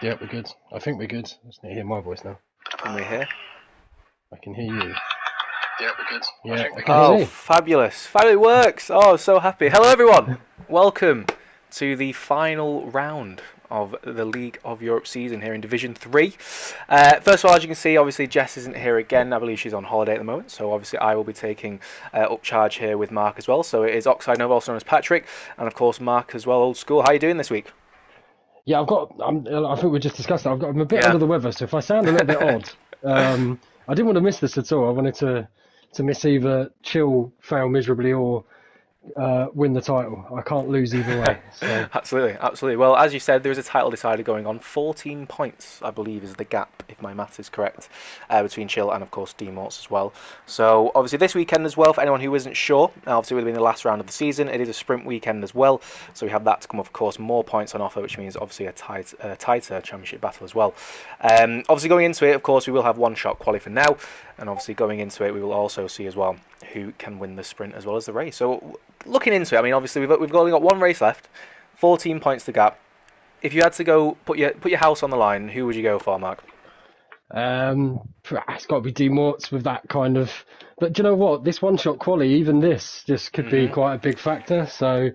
Yeah, we're good. I think we're good. I just need to hear my voice now. Can we hear? I can hear you. Yeah, we're good. Yeah, I can hear me. Fabulous. It works. Oh, so happy. Hello, everyone. Welcome to the final round of the League of Europe season here in Division 3. First of all, as you can see, obviously Jess isn't here again. I believe she's on holiday at the moment, so obviously I will be taking up charge here with Mark as well. So it is Oxide Nova, also known as Patrick, and of course Mark as well, old school. How are you doing this week? Yeah, I think we just discussed that. I'm a bit under the weather, so if I sound a little bit odd, I didn't want to miss this at all. I wanted to miss either Chill fail miserably or win the title. I can't lose either way. So Absolutely. Well, as you said, there is a title decider going on. 14 points, I believe, is the gap, if my maths is correct, between Chill and, of course, D-Morts as well. So, obviously, this weekend as well, for anyone who isn't sure, obviously, it would have been the last round of the season. It is a sprint weekend as well. So, we have that to come, of course, more points on offer, which means, obviously, a tighter championship battle as well. Obviously, going into it, of course, we will have one-shot quali for now. And, obviously, going into it, we will also see as well who can win the sprint as well as the race. So, looking into it, I mean, obviously we've only got one race left, 14 points to gap. If you had to go put your house on the line, who would you go for, Mark? it's got to be D-Morts with that kind of. But do you know what? This one-shot quali, even this could be quite a big factor. So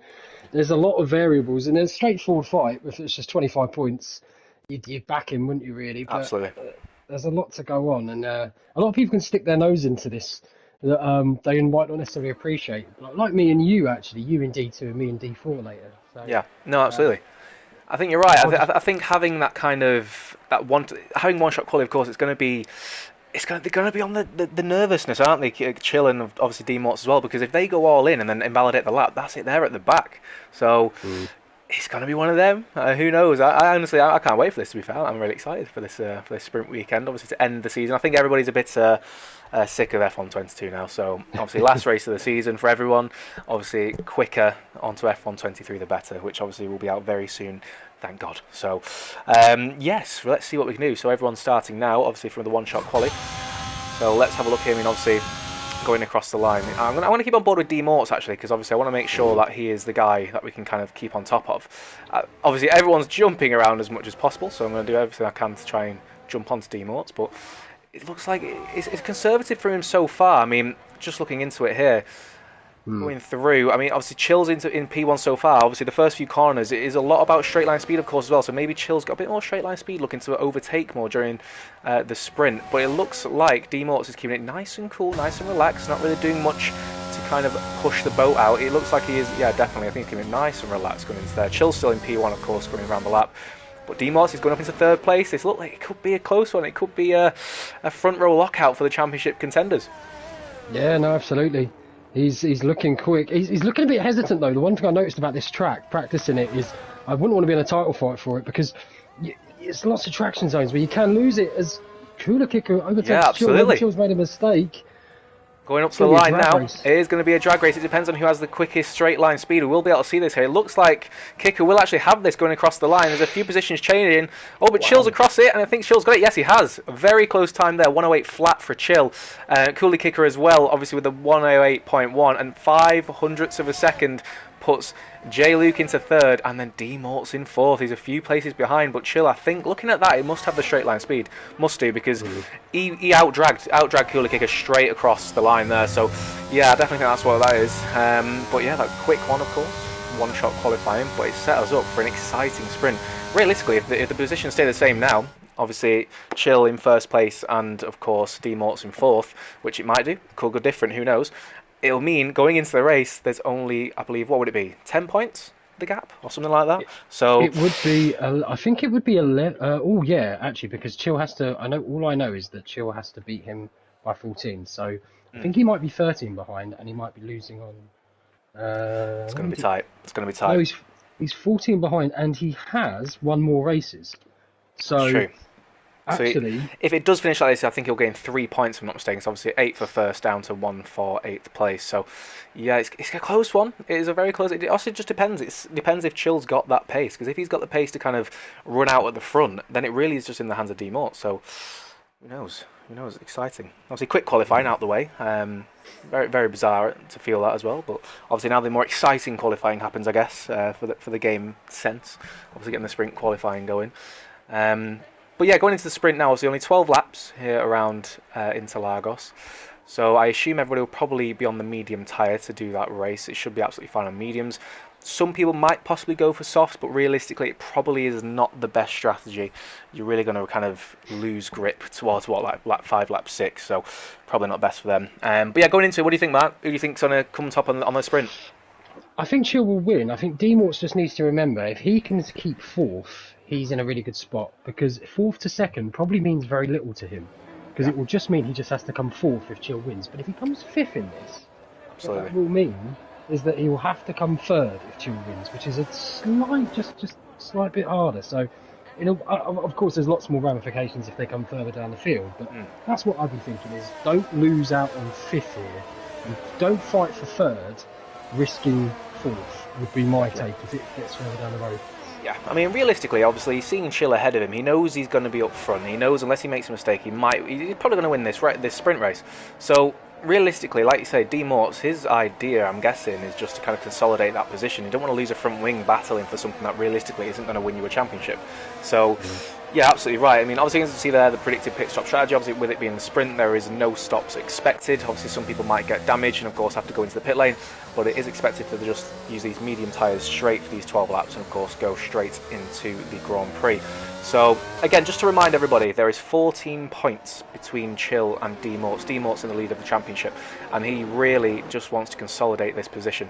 there's a lot of variables, and there's a straightforward fight. If it's just 25 points, you'd back him, wouldn't you? Really? But, Absolutely. There's a lot to go on, and a lot of people can stick their nose into this that they might not necessarily appreciate. Like me and you, actually, you in D2 and me in D4 later. So, Yeah, no, absolutely. I think you're right. I think having that kind of having one shot quality, of course, it's going to be. They're going to be on the nervousness, aren't they? Chill and obviously D-Morts as well, because if they go all in and then invalidate the lap, that's it. They're at the back, so it's going to be one of them. Who knows? I honestly can't wait for this. To be fair, I'm really excited for this sprint weekend. Obviously to end the season. I think everybody's a bit sick of F122 now. So obviously last race of the season for everyone. Obviously quicker onto F123 the better, which obviously will be out very soon. Thank God. So, yes, let's see what we can do. So everyone's starting now, obviously from the one-shot quali. So let's have a look here. I mean, obviously, going across the line. I want to keep on board with D-Morts, actually, because obviously I want to make sure that he is the guy that we can kind of keep on top of. Obviously, everyone's jumping around as much as possible, so I'm going to do everything I can to try and jump onto D-Morts, but it looks like it's conservative for him so far. I mean, just looking into it here, going through, I mean, obviously Chill's in P1 so far. Obviously, the first few corners, it is a lot about straight line speed, of course, as well. So maybe Chill's got a bit more straight line speed, looking to overtake more during the sprint. But it looks like D-Morts is keeping it nice and cool, nice and relaxed, not really doing much to kind of push the boat out. It looks like he is, yeah, definitely. I think he's keeping it nice and relaxed going into there. Chill's still in P1, of course, going around the lap. But D-Morts is going up into third place. This looks like it could be a close one. It could be a front row lockout for the championship contenders. Yeah, no, absolutely. He's looking quick. He's looking a bit hesitant though. The one thing I noticed about this track, practicing it, is I wouldn't want to be in a title fight for it because it's lots of traction zones where you can lose it. As Cooler Kicker overtakes Chill, Chill's made a mistake. Going up to the line now, it is going to be a drag race. It depends on who has the quickest straight line speed. We will be able to see this here. It looks like Kicker will actually have this going across the line. There's a few positions changing. Oh, but Chill's across it, and I think Chill's got it. Yes, he has. A very close time there, 108 flat for Chill. Cooley Kicker as well, obviously with the 108.1 and 500ths of a second puts J. Luke into third and then D-Morts in fourth. He's a few places behind, but Chill, I think, looking at that, he must have the straight line speed. Must do, because he out-dragged Cooler Kicker straight across the line there. So, yeah, I definitely think that's what that is. But yeah, that quick one, of course. One-shot qualifying, but it set us up for an exciting sprint. Realistically, if the positions stay the same now, obviously Chill in first place and, of course, D-Morts in fourth, which it might do. Could go different, who knows. It'll mean going into the race, there's only, I believe, what would it be? 10 points, the gap, or something like that? So it would be, I think it would be 11. Oh, yeah, actually, because Chill has to, all I know is that Chill has to beat him by 14. So I think he might be 13 behind, and he might be losing on. It's going to be tight. It's going to be tight. No, he's 14 behind, and he has one more races. So. That's true. Actually, so if it does finish like this, I think he'll gain 3 points, if I'm not mistaken. So obviously 8 for first, down to 1 for 8th place. So yeah, it's a close one. It is a very close. It also just depends. It depends if Chill's got that pace. Because if he's got the pace to kind of run out at the front, then it really is just in the hands of D-Mort. So Who knows? Who knows? Exciting. Obviously, quick qualifying out the way. Very, very bizarre to feel that as well. But obviously now the more exciting qualifying happens, I guess, for the game sense. Obviously getting the sprint qualifying going. But yeah, going into the sprint now, obviously only 12 laps here around Interlagos. So I assume everybody will probably be on the medium tyre to do that race. It should be absolutely fine on mediums. Some people might possibly go for softs, but realistically, it probably is not the best strategy. You're really going to kind of lose grip towards like lap 5, lap 6, so probably not best for them. But yeah, going into it, what do you think, Mark? Who do you think's going to come top on the sprint? I think Chill will win. I think Demorts just needs to remember, if he can keep fourth, he's in a really good spot, because fourth to second probably means very little to him, because it will just mean he just has to come fourth if Chill wins. But if he comes fifth in this, what that will mean is that he will have to come third if Chill wins, which is a slight bit harder. So, of course, there's lots more ramifications if they come further down the field, but that's what I'd be thinking is don't lose out on fifth here, and don't fight for third, risking fourth would be my take if it gets further down the road. Yeah, I mean, realistically, obviously, seeing Chill ahead of him, he knows he's going to be up front. He knows unless he makes a mistake, he's probably going to win this sprint race. So, realistically, like you say, Demorts, his idea, I'm guessing, is just to kind of consolidate that position. You don't want to lose a front wing battling for something that realistically isn't going to win you a championship. So, yeah, absolutely right. I mean, obviously, you can see there the predicted pit stop strategy. Obviously, with it being the sprint, there is no stops expected. Obviously, some people might get damaged and, of course, have to go into the pit lane. But it is expected to just use these medium tyres straight for these 12 laps and, of course, go straight into the Grand Prix. So, again, just to remind everybody, there is 14 points between Chill and Demorts. Demorts in the lead of the championship, and he really just wants to consolidate this position.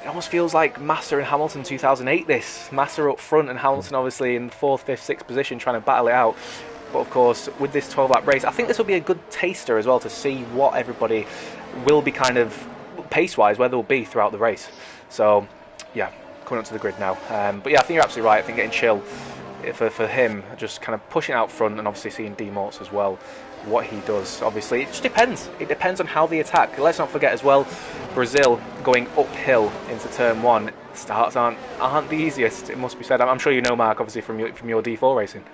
It almost feels like Massa and Hamilton 2008 this. Massa up front and Hamilton obviously in 4th, 5th, 6th position trying to battle it out. But of course, with this 12-lap race, I think this will be a good taster as well to see what everybody will be kind of pace-wise, where they'll be throughout the race. So, yeah, coming up to the grid now. But yeah, I think you're absolutely right. I think getting Chill for him, just kind of pushing out front and obviously seeing Demorts as well, what he does. Obviously, it just depends. It depends on how they attack. Let's not forget as well, Brazil going uphill into turn 1. Starts aren't the easiest, it must be said. I'm sure you know, Mark, obviously from your D4 racing.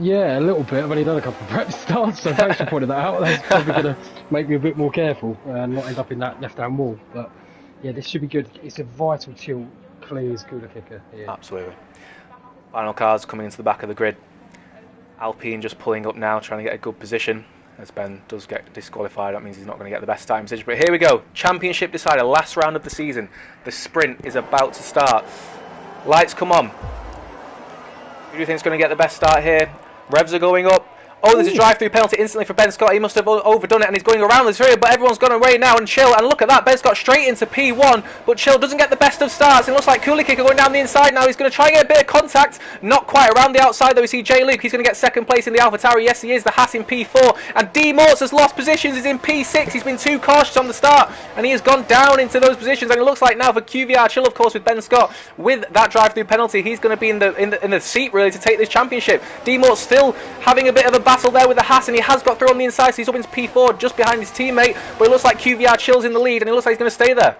Yeah, a little bit. I've only done a couple of practice starts, so thanks for pointing that out. That's probably going to make me a bit more careful and not end up in that left-hand wall. But yeah, this should be good. It's a vital Chill clears cooler kicker here. Absolutely. Final cars coming into the back of the grid. Alpine just pulling up now, trying to get a good position. As Ben does get disqualified, that means he's not going to get the best time position. But here we go, championship decider, last round of the season. The sprint is about to start. Lights come on. Who do you think is going to get the best start here? Revs are going up. Oh, there's a drive-through penalty instantly for Ben Scott. He must have overdone it and he's going around this area, but everyone's gone away now and Chill. And look at that, Ben Scott straight into P1, but Chill doesn't get the best of starts. It looks like Cooler Kicker going down the inside now. He's going to try and get a bit of contact. Not quite around the outside though. We see Jay Luke. He's going to get second place in the AlphaTauri. Yes, he is. The Haas in P4. And Demorts has lost positions. He's in P6. He's been too cautious on the start and he has gone down into those positions. And it looks like now for QVR Chill, of course, with Ben Scott, with that drive-through penalty, he's going to be in the seat really to take this championship. Demorts still having a bit of a battle there with the Haas, and he has got through on the inside, so he's up into P4 just behind his teammate, but it looks like QVR Chill's in the lead and it looks like he's going to stay there.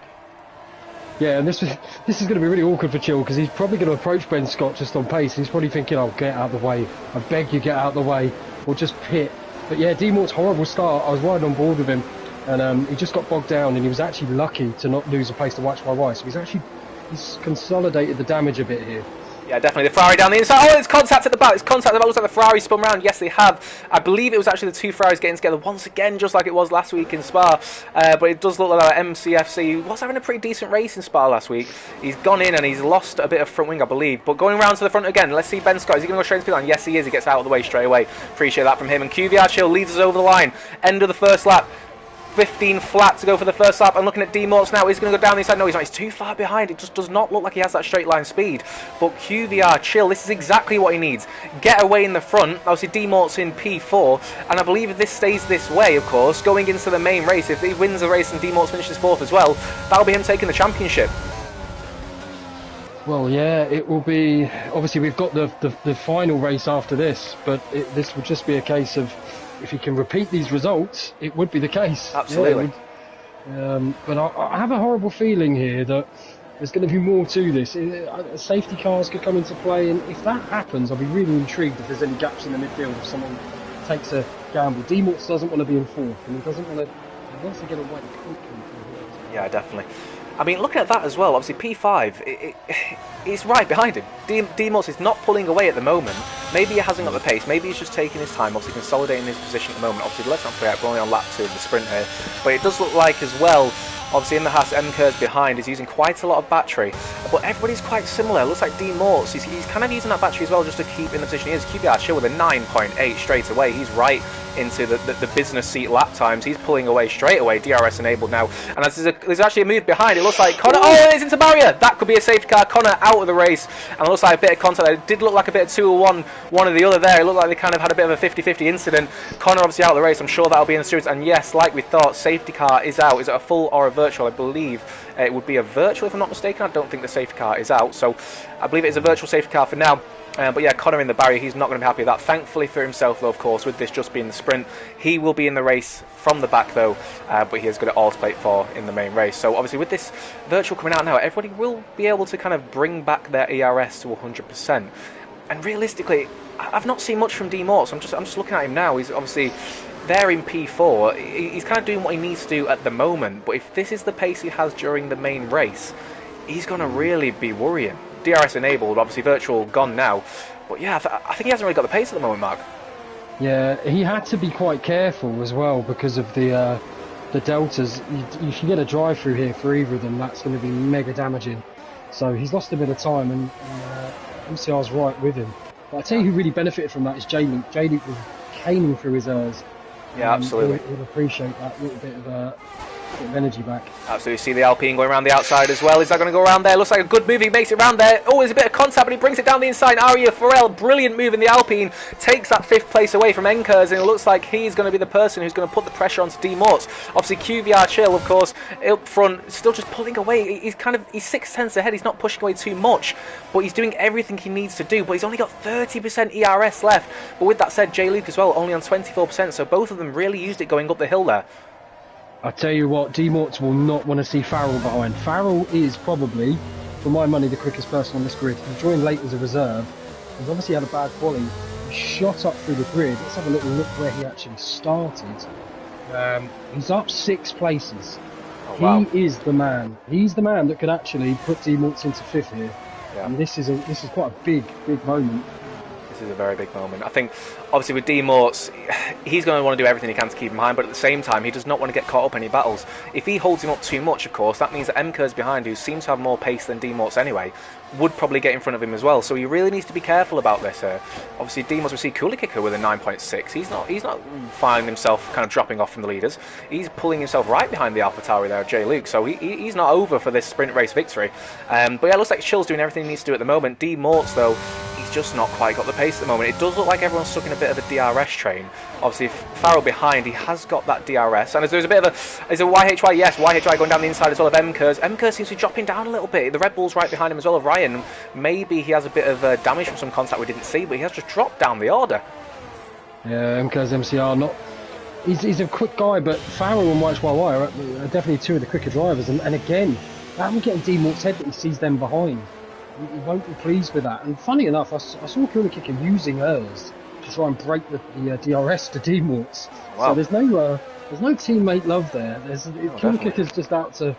Yeah, and this is going to be really awkward for Chill because he's probably going to approach Ben Scott just on pace. He's probably thinking, "Oh, get out of the way! I beg you, get out of the way, or just pit." But yeah, Demort's horrible start. I was right on board with him, and he just got bogged down, and he was actually lucky to not lose a place to watch my wife. So he's consolidated the damage a bit here. Yeah, definitely. The Ferrari down the inside. Oh, it's contact at the back. It's contact at the back. Looks like the Ferrari spun round. Yes, they have. I believe it was actually the two Ferraris getting together once again, just like it was last week in Spa. But it does look like MCFC was having a pretty decent race in Spa last week. He's gone in and he's lost a bit of front wing, I believe. But going round to the front again, let's see Ben Scott. Is he going to go straight into the line? Yes, he is. He gets out of the way straight away. Appreciate that from him. And QVR Chill leads us over the line. End of the first lap. 15 flat to go for the first lap. I'm looking at Demorts now. He's going to go down the inside. No, he's not. He's too far behind. It just does not look like he has that straight line speed. But QVR Chill, this is exactly what he needs. Get away in the front. Obviously, Demorts in P4. And I believe if this stays this way, of course, going into the main race, if he wins the race and Demorts finishes 4th as well, that'll be him taking the championship. Well, yeah, it will be. Obviously, we've got the final race after this, but this would just be a case of, if he can repeat these results, it would be the case. Absolutely. Yeah, but I have a horrible feeling here that there's going to be more to this. Safety cars could come into play, and if that happens, I'll be really intrigued if there's any gaps in the midfield of someone takes a gamble. D-Morts doesn't want to be in fourth, and he doesn't want to. He wants to get away quickly. Yeah, definitely. I mean, looking at that as well, obviously P5, it's right behind him. D-Morts is not pulling away at the moment. Maybe he hasn't got the pace, maybe he's just taking his time, obviously consolidating his position at the moment. Obviously, let's not forget, we're only on lap 2 of the sprint here. But it does look like as well, obviously in the Haas, MKer's behind, is using quite a lot of battery. But everybody's quite similar. It looks like D-Morts, he's kind of using that battery as well just to keep in the position he is. QBR Chill with a 9.8 straight away. He's right into the business seat lap times. He's pulling away straight away, DRS enabled now. And there's actually a move behind. It looks like Connor, oh, it's into barrier. That could be a safety car. Connor out of the race. And it looks like a bit of contact. It did look like a bit of 2-1, one or the other there. It looked like they kind of had a bit of a 50-50 incident. Connor obviously out of the race. I'm sure that'll be in the series. And yes, like we thought, safety car is out. Is it a full or a virtual? I believe it would be a virtual if I'm not mistaken. I don't think the safety car is out. So I believe it is a virtual safety car for now. But yeah, Connor in the barrier, he's not going to be happy with that. Thankfully for himself, though, of course, with this just being the sprint, he will be in the race from the back, though, but he has got it all to play for in the main race. So obviously with this virtual coming out now, everybody will be able to kind of bring back their ERS to 100%. And realistically, I've not seen much from D-Morts. I'm just looking at him now. He's obviously there in P4. He's kind of doing what he needs to do at the moment. But if this is the pace he has during the main race, he's going to really be worrying. DRS enabled, obviously virtual gone now. But yeah, I think he hasn't really got the pace at the moment, Mark. Yeah, he had to be quite careful as well because of the deltas. If you get a drive through here for either of them, that's going to be mega damaging. So he's lost a bit of time, and MCR's right with him. But I tell you who really benefited from that is J-Luke. J-Luke was caning through his errors. Yeah, absolutely. He'll appreciate that little bit of energy back. Absolutely. See the Alpine going around the outside as well. Is that going to go around there? Looks like a good move. He makes it around there. Oh, there's a bit of contact, but he brings it down the inside. Aria Farrell, brilliant move in the Alpine. Takes that 5th place away from Enkers, and it looks like he's going to be the person who's going to put the pressure onto D-Morts. Obviously, QVR Chill, of course, up front, still just pulling away. He's 6/10 ahead. He's not pushing away too much, but he's doing everything he needs to do. But he's only got 30% ERS left. But with that said, J. Luke as well, only on 24%. So both of them really used it going up the hill there. I tell you what, D-Morts will not want to see Farrell behind. Farrell is probably, for my money, the quickest person on this grid. He joined late as a reserve. He's obviously had a bad quali. He shot up through the grid. Let's have a little look where he actually started. He's up 6 places. Oh, wow. He is the man. He's the man that could actually put D-Morts into 5th here. Yeah. And this is quite a big moment. This is a very big moment. I think, obviously, with D-Morts, he's going to want to do everything he can to keep him behind, but at the same time, he does not want to get caught up in any battles. If he holds him up too much, of course, that means that MKer's behind, who seems to have more pace than D-Morts anyway, would probably get in front of him as well. So he really needs to be careful about this here. Obviously, D-Morts, we see Cooler Kicker with a 9.6. He's not finding himself kind of dropping off from the leaders. He's pulling himself right behind the AlphaTauri there, J. Luke. So he's not over for this sprint race victory. But yeah, it looks like Chill's doing everything he needs to do at the moment. D-Morts, though, he's just not quite got the pace at the moment. It does look like everyone's stuck in a bit of a DRS train. Obviously, Farrell behind, he has got that DRS. And there's a bit of a YHY, yes, YHY going down the inside as well of MKers. MKers seems to be dropping down a little bit. The Red Bull's right behind him as well of Ryan. Maybe he has a bit of damage from some contact we didn't see, but he has just dropped down the order. Yeah, MKers MCR, not... He's a quick guy, but Farrell and YHY are definitely two of the quicker drivers. And again, that will get in D-Mort's head that he sees them behind. He won't be pleased with that. And funny enough, I saw Cooler Kicker using hers to try and break the DRS to D-Morts. Wow. So there's no teammate love there. Cooler Kicker's just out to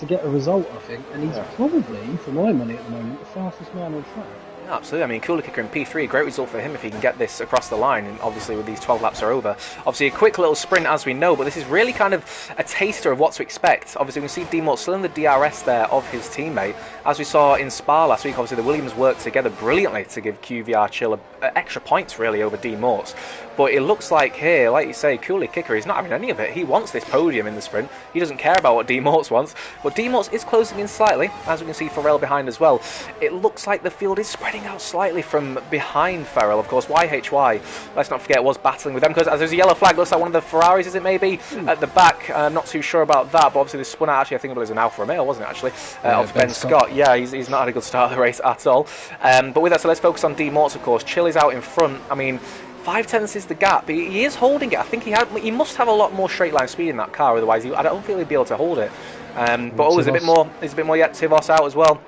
get a result, I think, and he's probably, for my money at the moment, the fastest man on track. Yeah, absolutely. I mean, Cooler Kicker in P3, a great result for him if he can get this across the line, and obviously with these 12 laps are over. Obviously a quick little sprint as we know, but this is really kind of a taster of what to expect. Obviously we can see D-Mort still in the DRS there of his teammate. As we saw in Spa last week, obviously the Williams worked together brilliantly to give QVR Chill extra points really over D-Mort's. But it looks like here, like you say, Cooler Kicker is not having any of it. He wants this podium in the sprint. He doesn't care about what D-Mort's wants. But D-Mort's is closing in slightly, as we can see Farrell behind as well. It looks like the field is spreading out slightly from behind Farrell. Of course, YHY, let's not forget, was battling with them, because as there's a yellow flag, looks like one of the Ferraris, is it maybe, at the back. I'm not too sure about that, but obviously they spun out, actually, I think it was an Alfa Romeo, wasn't it, actually, of Ben Scott. Yeah, he's not had a good start of the race at all. But with that, so let's focus on D-Mort's, of course. Chill is out in front. I mean, 5/10 is the gap. He is holding it. I think he must have a lot more straight line speed in that car, otherwise I don't feel he'd be able to hold it. But there's a bit more yet. Tivos out as well.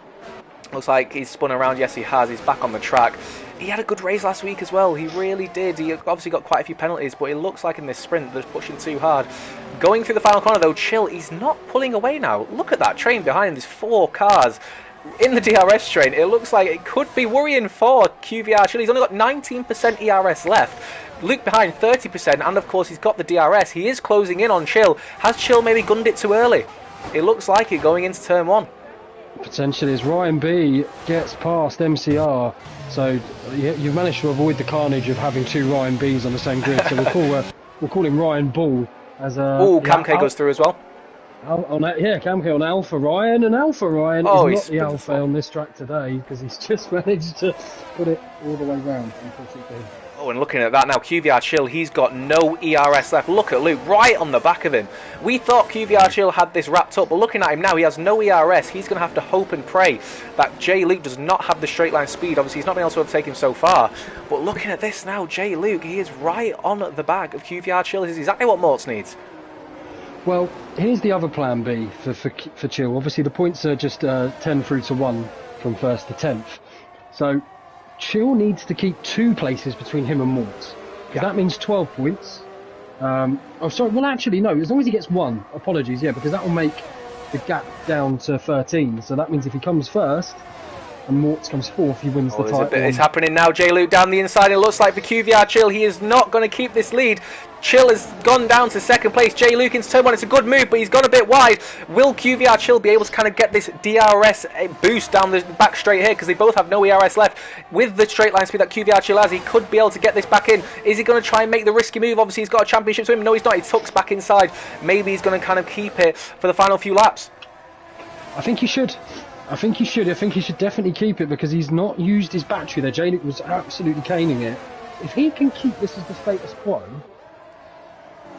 Looks like he's spun around. Yes, he has. He's back on the track. he had a good race last week as well. He really did. He obviously got quite a few penalties, but it looks like in this sprint they're pushing too hard. Going through the final corner though, Chill, he's not pulling away now. Look at that train behind him. There's 4 cars in the DRS train. It looks like it could be worrying for QVR Chill. He's only got 19% ERS left. Luke behind 30%, and of course he's got the DRS. He is closing in on Chill. Has Chill maybe gunned it too early? It looks like it going into turn 1. Potentially, as Ryan B gets past MCR, so you've managed to avoid the carnage of having 2 Ryan Bs on the same grid. So we'll call him Ryan Bull as a. Oh, Cam K goes through as well. Cam K on Alpha Ryan, and Alpha Ryan is not the Alpha on this track today because he's just managed to put it all the way round, unfortunately. Oh, and looking at that now, QVR Chill, he's got no ERS left. Look at Luke, right on the back of him. We thought QVR Chill had this wrapped up, but looking at him now, he has no ERS. He's going to have to hope and pray that J. Luke does not have the straight line speed. Obviously, he's not been able to overtake him so far. But looking at this now, J. Luke, he is right on the back of QVR Chill. This is exactly what Morts needs. Well, here's the other plan B for Chill. Obviously, the points are just 10 through to 1 from 1st to 10th. So Chill needs to keep 2 places between him and Morts. Because that means 12 points. Well, actually, no. As long as he gets 1. Apologies, yeah, because that will make the gap down to 13. So that means if he comes first and Morts comes 4th, he wins the title. It's happening now. J. Luke down the inside. It looks like for QVR Chill, he is not going to keep this lead. Chill has gone down to 2nd place. J. Luke into turn 1. It's a good move, but he's gone a bit wide. Will QVR Chill be able to kind of get this DRS boost down the back straight here? Because they both have no ERS left. With the straight line speed that QVR Chill has, he could be able to get this back in. Is he going to try and make the risky move? Obviously, he's got a championship to him. No, he's not. He tucks back inside. Maybe he's going to kind of keep it for the final few laps. I think he should. I think he should definitely keep it because he's not used his battery there. J. Luke was absolutely caning it. If he can keep this as the status quo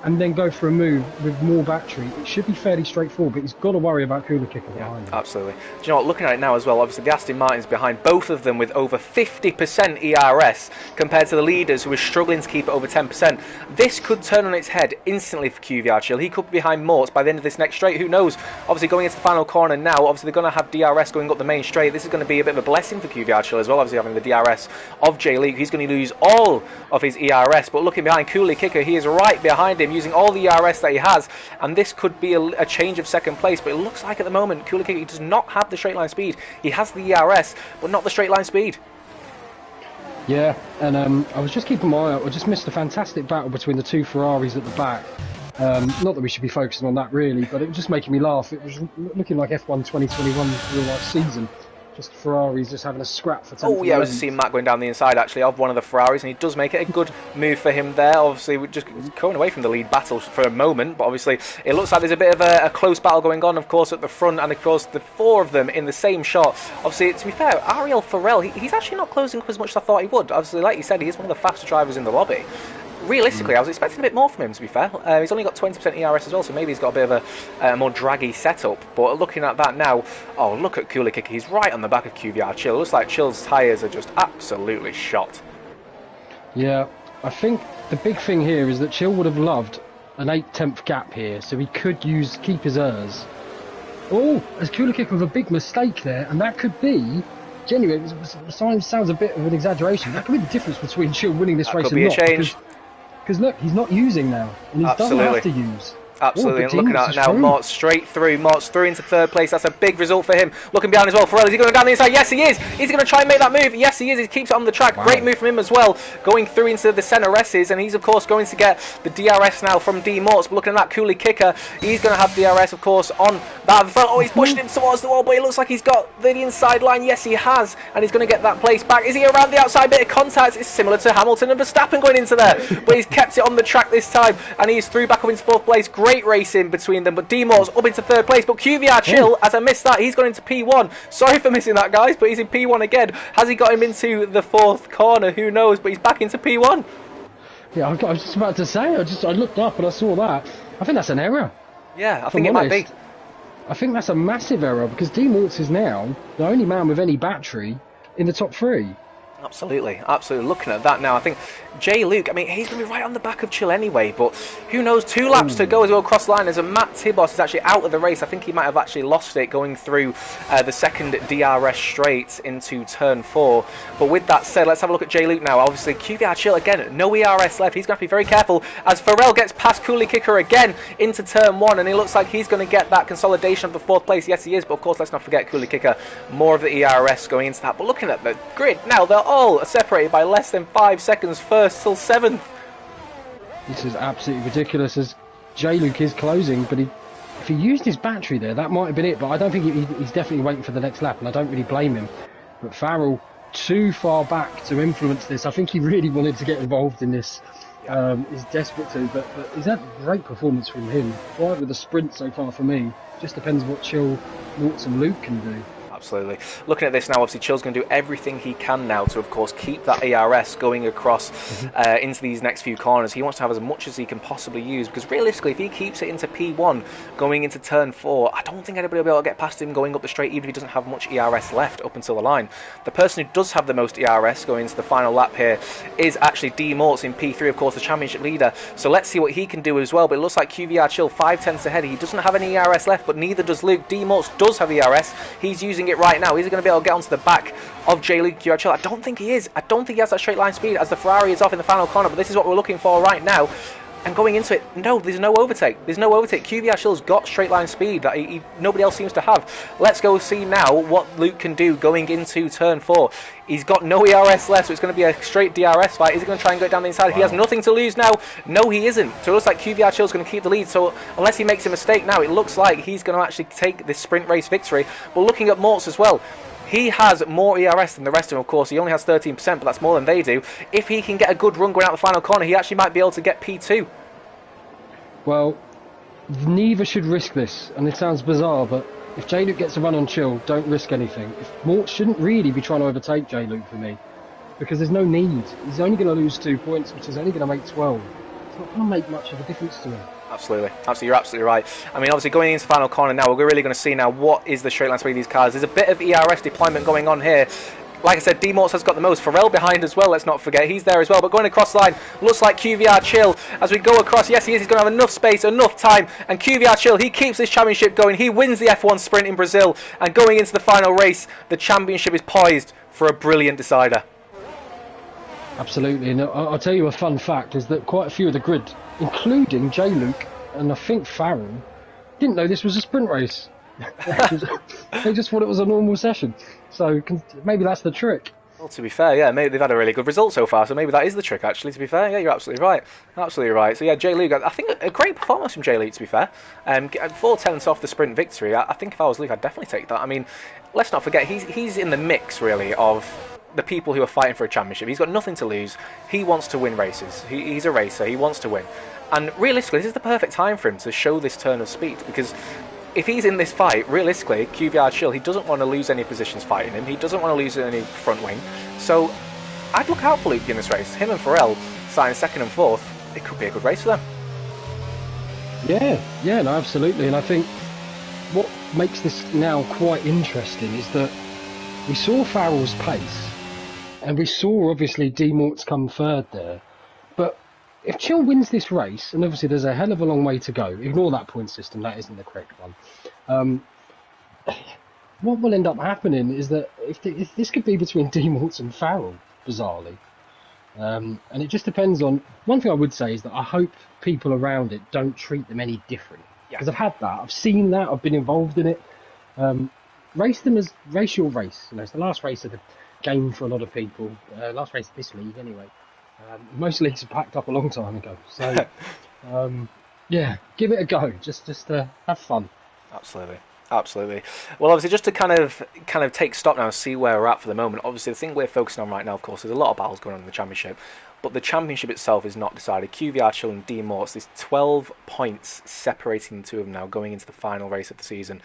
and then go for a move with more battery, it should be fairly straightforward, but he's got to worry about cooler kicker behind him. Absolutely. Do you know what, looking at it now as well, obviously the Aston Martin's behind, both of them with over 50% ERS compared to the leaders who are struggling to keep it over 10%. This could turn on its head instantly for QVR Chill. He could be behind Morts by the end of this next straight, who knows? Obviously going into the final corner now, obviously they're going to have DRS going up the main straight. This is going to be a bit of a blessing for QVR Chill as well, obviously having the DRS of J. Luke. He's going to lose all of his ERS, but looking behind Cooler Kicker, he is right behind him using all the ERS that he has, and this could be a change of 2nd place, but it looks like at the moment Cooler Kicker does not have the straight line speed. He has the ERS but not the straight line speed. Yeah, and I was just keeping my eye out. I just missed a fantastic battle between the 2 Ferraris at the back. Not that we should be focusing on that really, but it was just making me laugh. It was looking like F1 2021 real life season. Just Ferraris just having a scrap for 10th. Oh yeah, I was seeing Matt going down the inside actually of one of the Ferraris, and he does make it a good move for him there. Obviously we're just going away from the lead battle for a moment, but obviously it looks like there's a bit of a close battle going on, of course, at the front, and of course the 4 of them in the same shot. Obviously, to be fair, Ariel Farrell, he's actually not closing up as much as I thought he would. Obviously, like you said, he is one of the faster drivers in the lobby. Realistically, I was expecting a bit more from him, to be fair. He's only got 20% ERS as well, so maybe he's got a bit of a more draggy setup. But looking at that now, oh, look at Cooler Kicker. He's right on the back of QVR Chill. It looks like Chill's tyres are just absolutely shot. Yeah, I think the big thing here is that Chill would have loved an 8/10 gap here, so he could keep his ERS. Oh, as Cooler Kicker with a big mistake there, and that could be... Genuinely, it sounds a bit of an exaggeration. That could be the difference between Chill winning this race and not. Could be a change. Because look, he's not using now, and he doesn't have to use. Absolutely, and looking at it now, Morts straight through, Morts through into 3rd place. That's a big result for him. Looking behind as well, Farrell, is he going down the inside? Yes, he is. Is he going to try and make that move? Yes, he is. He keeps it on the track. Wow. Great move from him as well, going through into the centre S's, and he's of course going to get the DRS now from D Morts. But looking at that Coolie Kicker, he's going to have DRS of course on that front. Oh, he's pushing him towards the wall, but it looks like he's got the inside line. Yes, he has, and he's going to get that place back. Is he around the outside bit of contact? It's similar to Hamilton and Verstappen going into there, but he's kept it on the track this time, and he's through back up into 4th place. Great racing between them, but D-Mor's up into 3rd place, but QVR Chill, as I missed that, he's gone into P1. Sorry for missing that, guys, but he's in P1 again. Has he got him into the 4th corner? Who knows, but he's back into P1. Yeah, I was just about to say, I looked up and I saw that. I think that's an error. Yeah, I think it might be. I think that's a massive error, because D-Morts is now the only man with any battery in the top 3. Absolutely, absolutely. Looking at that now, I think Jay Luke, I mean, he's going to be right on the back of Chill anyway, but who knows? 2 laps to go as well across the line. As a Matt Tibos is actually out of the race. I think he might have actually lost it going through the second DRS straight into turn 4. But with that said, let's have a look at Jay Luke now. Obviously, QVR Chill, again, no ERS left. He's going to have to be very careful as Pharrell gets past Coolie Kicker again into turn 1, and it looks like he's going to get that consolidation of the 4th place. Yes, he is, but of course, let's not forget Coolie Kicker, more of the ERS going into that. But looking at the grid now, they're all separated by less than 5 seconds, 1st till 7th. This is absolutely ridiculous as Jay Luke is closing, but if he used his battery there, that might have been it, but I don't think he's definitely waiting for the next lap, and I don't really blame him. But Farrell, too far back to influence this. I think he really wanted to get involved in this. He's desperate to, but he's had a great performance from him. Right with the sprint so far for me. Just depends what Chill, Morts and Luke can do. Absolutely. Looking at this now, obviously Chill's going to do everything he can now to, of course, keep that ERS going across into these next few corners. He wants to have as much as he can possibly use, because realistically, if he keeps it into P1 going into turn 4, I don't think anybody will be able to get past him going up the straight, even if he doesn't have much ERS left up until the line. The person who does have the most ERS going into the final lap here is actually D Morts in P3, of course, the championship leader. So let's see what he can do as well. But it looks like QVR Chill 5 tenths ahead. He doesn't have any ERS left, but neither does Luke. D Morts does have ERS. He's using it right now. Is he going to be able to get onto the back of Jay Luke QVR Chill? I don't think he is. I don't think he has that straight line speed as the Ferrari is off in the final corner, but this is what we're looking for right now. And going into it, no, there's no overtake. There's no overtake. QVR Chill's got straight line speed that nobody else seems to have. Let's go see now what Luke can do going into turn 4. He's got no ERS left, so it's going to be a straight DRS fight. Is he going to try and go down the inside? Wow. He has nothing to lose now. No, he isn't. So it looks like QVR Chill's going to keep the lead. So unless he makes a mistake now, it looks like he's going to actually take this sprint race victory. But looking at Morts as well, he has more ERS than the rest of them, of course. He only has 13%, but that's more than they do. If he can get a good run going out the final corner, he actually might be able to get P2. Well, neither should risk this, and it sounds bizarre, but if Jay Luke gets a run on Chill, don't risk anything. If Mort shouldn't really be trying to overtake Jay Luke for me, because there's no need. He's only going to lose 2 points, which is only going to make 12. It's not going to make much of a difference to him. Absolutely, you're absolutely right. I mean, obviously going into the final corner now, we're really going to see now what is the straight line speed of these cars. There's a bit of ERS deployment going on here. Like I said, D-Morts has got the most. Pharrell behind as well, let's not forget. He's there as well. But going across the line, looks like QVR Chill. As we go across, yes, he is. He's going to have enough space, enough time. And QVR Chill, he keeps this championship going. He wins the F1 sprint in Brazil. And going into the final race, the championship is poised for a brilliant decider. Absolutely. And I'll tell you a fun fact, is that quite a few of the grid, including Jay Luke, and I think Farrell, didn't know this was a sprint race. They just thought it was a normal session. So maybe that's the trick. Well, to be fair, yeah, maybe they've had a really good result so far, so maybe that is the trick, actually, to be fair. Yeah, you're absolutely right. Absolutely right. So, yeah, Jay Luke, I think a great performance from Jay Luke, to be fair. 4 tenths off the sprint victory. I think if I was Luke, I'd definitely take that. I mean, let's not forget, he's in the mix, really, of the people who are fighting for a championship. He's got nothing to lose. He wants to win races. He's a racer. He wants to win. And realistically, this is the perfect time for him to show this turn of speed, because if he's in this fight, realistically, QVR Chill, he doesn't want to lose any positions fighting him. He doesn't want to lose any front wing. So I'd look out for Luke in this race. Him and Pharrell starting 2nd and 4th. It could be a good race for them. Yeah, no, absolutely. And I think what makes this now quite interesting is that we saw Farrell's pace, and we saw, obviously, D-Morts come 3rd there. But if Chill wins this race, and obviously there's a hell of a long way to go, ignore that point system, that isn't the correct one. What will end up happening is that if this could be between D-Morts and Farrell, bizarrely. And it just depends on... One thing I would say is that I hope people around it don't treat them any different. Because I've had that, I've seen that, I've been involved in it. Race them as race your race. You know, it's the last race of the game for a lot of people. Last race of this league, anyway. Most leagues are packed up a long time ago, so yeah, give it a go. Just have fun. Absolutely. Well, obviously, just to kind of take stock now and see where we're at for the moment. Obviously, the thing we're focusing on right now, of course, there's a lot of battles going on in the championship, but the championship itself is not decided. QVR Chill and D Morts, there's 12 points separating the two of them now going into the final race of the season.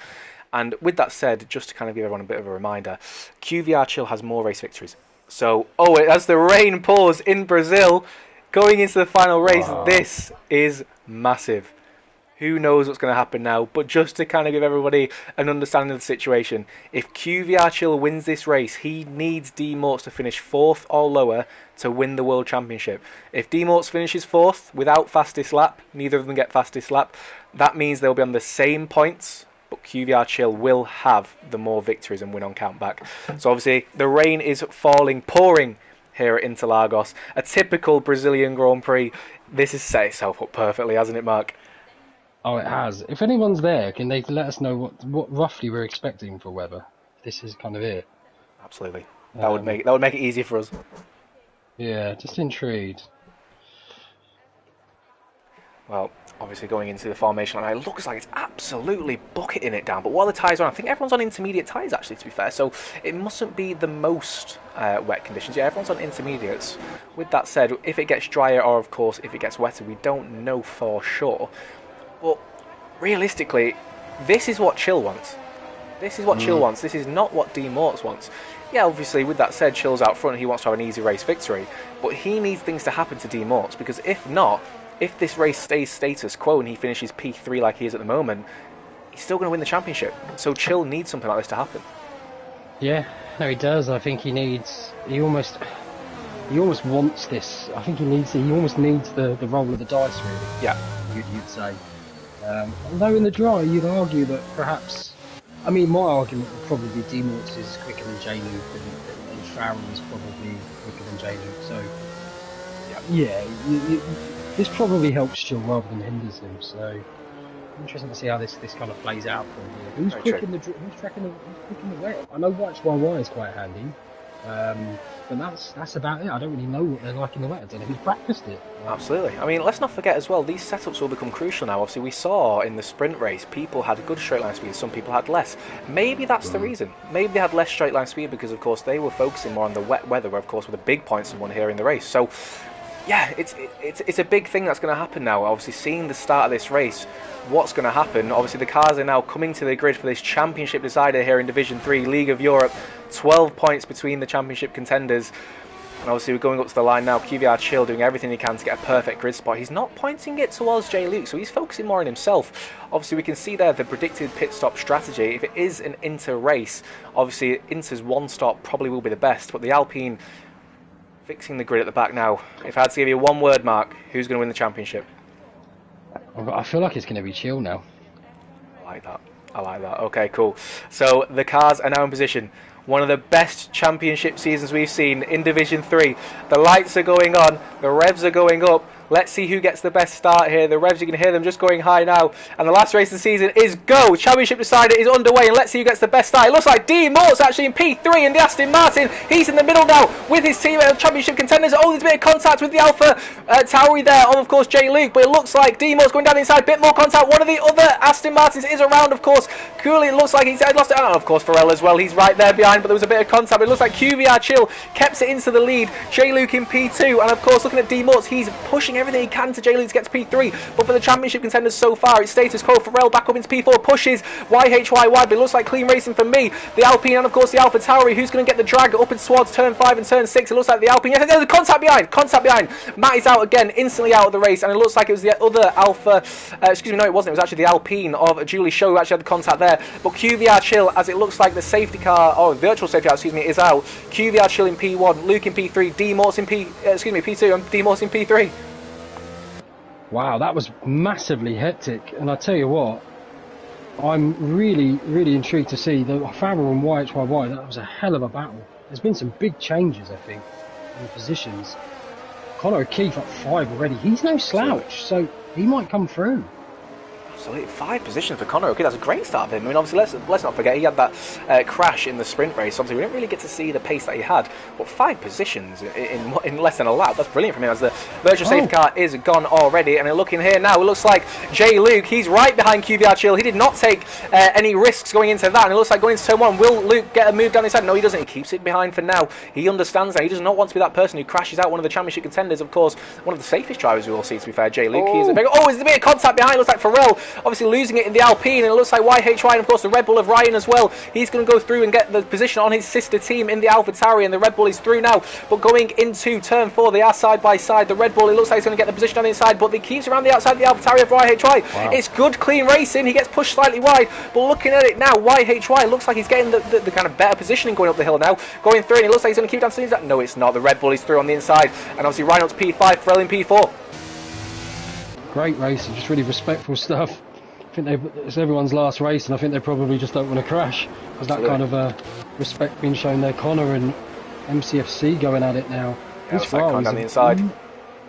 And with that said, just to kind of give everyone a bit of a reminder, QVR Chill has more race victories. So, as the rain pours in Brazil, going into the final race, This is massive. Who knows what's going to happen now? But just to kind of give everybody an understanding of the situation, if QVR Chill wins this race, he needs D Morts to finish 4th or lower to win the World Championship. If D Morts finishes 4th without fastest lap, neither of them get fastest lap, that means they'll be on the same points, but QVR Chill will have the more victories and win on countback. So obviously the rain is falling, pouring here at Interlagos. A typical Brazilian Grand Prix. This has set itself up perfectly, hasn't it, Mark? Oh, it has. If anyone's there, can they let us know what roughly we're expecting for weather? This is kind of it. Absolutely. That would make it easier for us. Yeah, just intrigued. Well, obviously going into the formation line, it looks like it's absolutely bucketing it down. But while the tyres are on, I think everyone's on intermediate tyres actually, to be fair. So it mustn't be the most wet conditions. Yeah, everyone's on intermediates. With that said, if it gets drier or, of course, if it gets wetter, we don't know for sure. But realistically, this is what Chill wants. This is what Chill wants. This is not what D Morts wants. Yeah, obviously, with that said, Chill's out front. He wants to have an easy race victory. But he needs things to happen to D Morts, because if not, if this race stays status quo and he finishes P3 like he is at the moment, he's still going to win the championship. So Chill needs something like this to happen. Yeah, no, he does. I think he almost wants this. I think he almost needs the roll of the dice, really. Yeah. You'd say. Although in the dry, you'd argue that perhaps... I mean, my argument would probably be D Morts is quicker than J Luke, and Farrell is probably quicker than J Luke. So, yeah, this probably helps Chill rather than hinders him. So, interesting to see how this kind of plays out from here. Who's quick in the wet? I know White's YY is quite handy. But that's about it. I don't really know what they're like in the wet. I don't know who's practiced it. Absolutely. I mean, let's not forget as well, these setups will become crucial now. Obviously, we saw in the sprint race, people had good straight line speed, some people had less. Maybe that's the reason. Maybe they had less straight line speed because, of course, they were focusing more on the wet weather, where, of course, were the big points and won here in the race. So, yeah, it's a big thing that's going to happen now. Obviously, seeing the start of this race, what's going to happen? Obviously, the cars are now coming to the grid for this championship decider here in Division 3, League of Europe. 12 points between the championship contenders. And obviously, we're going up to the line now. QVR Chill doing everything he can to get a perfect grid spot. He's not pointing it towards J Luke, so he's focusing more on himself. Obviously, we can see there the predicted pit stop strategy. If it is an Inter race, obviously, Inter's one stop probably will be the best. But the Alpine fixing the grid at the back now. If I had to give you one word, Mark, who's going to win the championship? I feel like it's going to be Chill now. I like that. Okay, cool. So the cars are now in position. One of the best championship seasons we've seen in Division 3. The lights are going on. The revs are going up. Let's see who gets the best start here. The revs, you can hear them just going high now. And the last race of the season is go. Championship decider is underway. And let's see who gets the best start. It looks like D Mort's actually in P3 in the Aston Martin. He's in the middle now with his team of championship contenders. Oh, there's a bit of contact with the Alpha Tauri there. Of course, J Luke. But it looks like D Mort's going down the inside. Bit more contact. One of the other Aston Martins is around, of course. Coolly, it looks like he's lost it. And of course, Farrell as well. He's right there behind. But there was a bit of contact. But it looks like QVR Chill kept it into the lead. J Luke in P2. And of course, looking at D Mort's, he's pushing everything he can to J Luke to get to P3, but for the championship contenders so far, it's status quo. Farrell back up into P4, pushes YHY wide, but it looks like clean racing for me. The Alpine and of course the Alpha Tauri, who's going to get the drag up and towards turn 5 and turn 6. It looks like the Alpine. Yes, there's a contact behind. Matt is out again, instantly out of the race, and it looks like it was the other Alpha. No, it wasn't. It was actually the Alpine of Julie Shaw who actually had the contact there. But QVR Chill, as it looks like the safety car, virtual safety car, is out. QVR Chill in P1, Luke in P3, D Morts in P2, and D Morts in P3. Wow, that was massively hectic, and I tell you what, I'm really, really intrigued to see the Farrell and YHYY. That was a hell of a battle. There's been some big changes, I think, in positions. Connor O'Keefe up 5 already. He's no slouch, so he might come through. Absolutely, 5 positions for Connor. Okay, that's a great start for him. I mean, obviously, let's not forget he had that crash in the sprint race. Obviously, we didn't really get to see the pace that he had. But 5 positions in less than a lap. That's brilliant from him. As the virtual safety car is gone already, and looking here now, it looks like J Luke. He's right behind QVR Chill. He did not take any risks going into that, and it looks like going into turn 1. Will Luke get a move down his side? No, he doesn't. He keeps it behind for now. He understands that. He does not want to be that person who crashes out one of the championship contenders. Of course, one of the safest drivers we will see. To be fair, J Luke. There's a bit of contact behind. Looks like Farrell obviously losing it in the Alpine, and it looks like YHY and of course the Red Bull of Ryan as well. He's going to go through and get the position on his sister team in the AlphaTauri, and the Red Bull is through now. But going into turn 4, they are side by side. The Red Bull, it looks like he's going to get the position on the inside, but he keeps around the outside of the AlphaTauri of YHY. Wow. It's good, clean racing. He gets pushed slightly wide, but looking at it now, YHY looks like he's getting the kind of better positioning going up the hill now. Going through, and it looks like he's going to keep down to the inside. No, it's not. The Red Bull is through on the inside, and obviously Ryan up to P5, Farrell in P4. Great racing, just really respectful stuff. I think it's everyone's last race, and I think they probably just don't want to crash. There's that kind of respect being shown there. Connor and MCFC going at it now. Yeah, these Ferraris down the inside.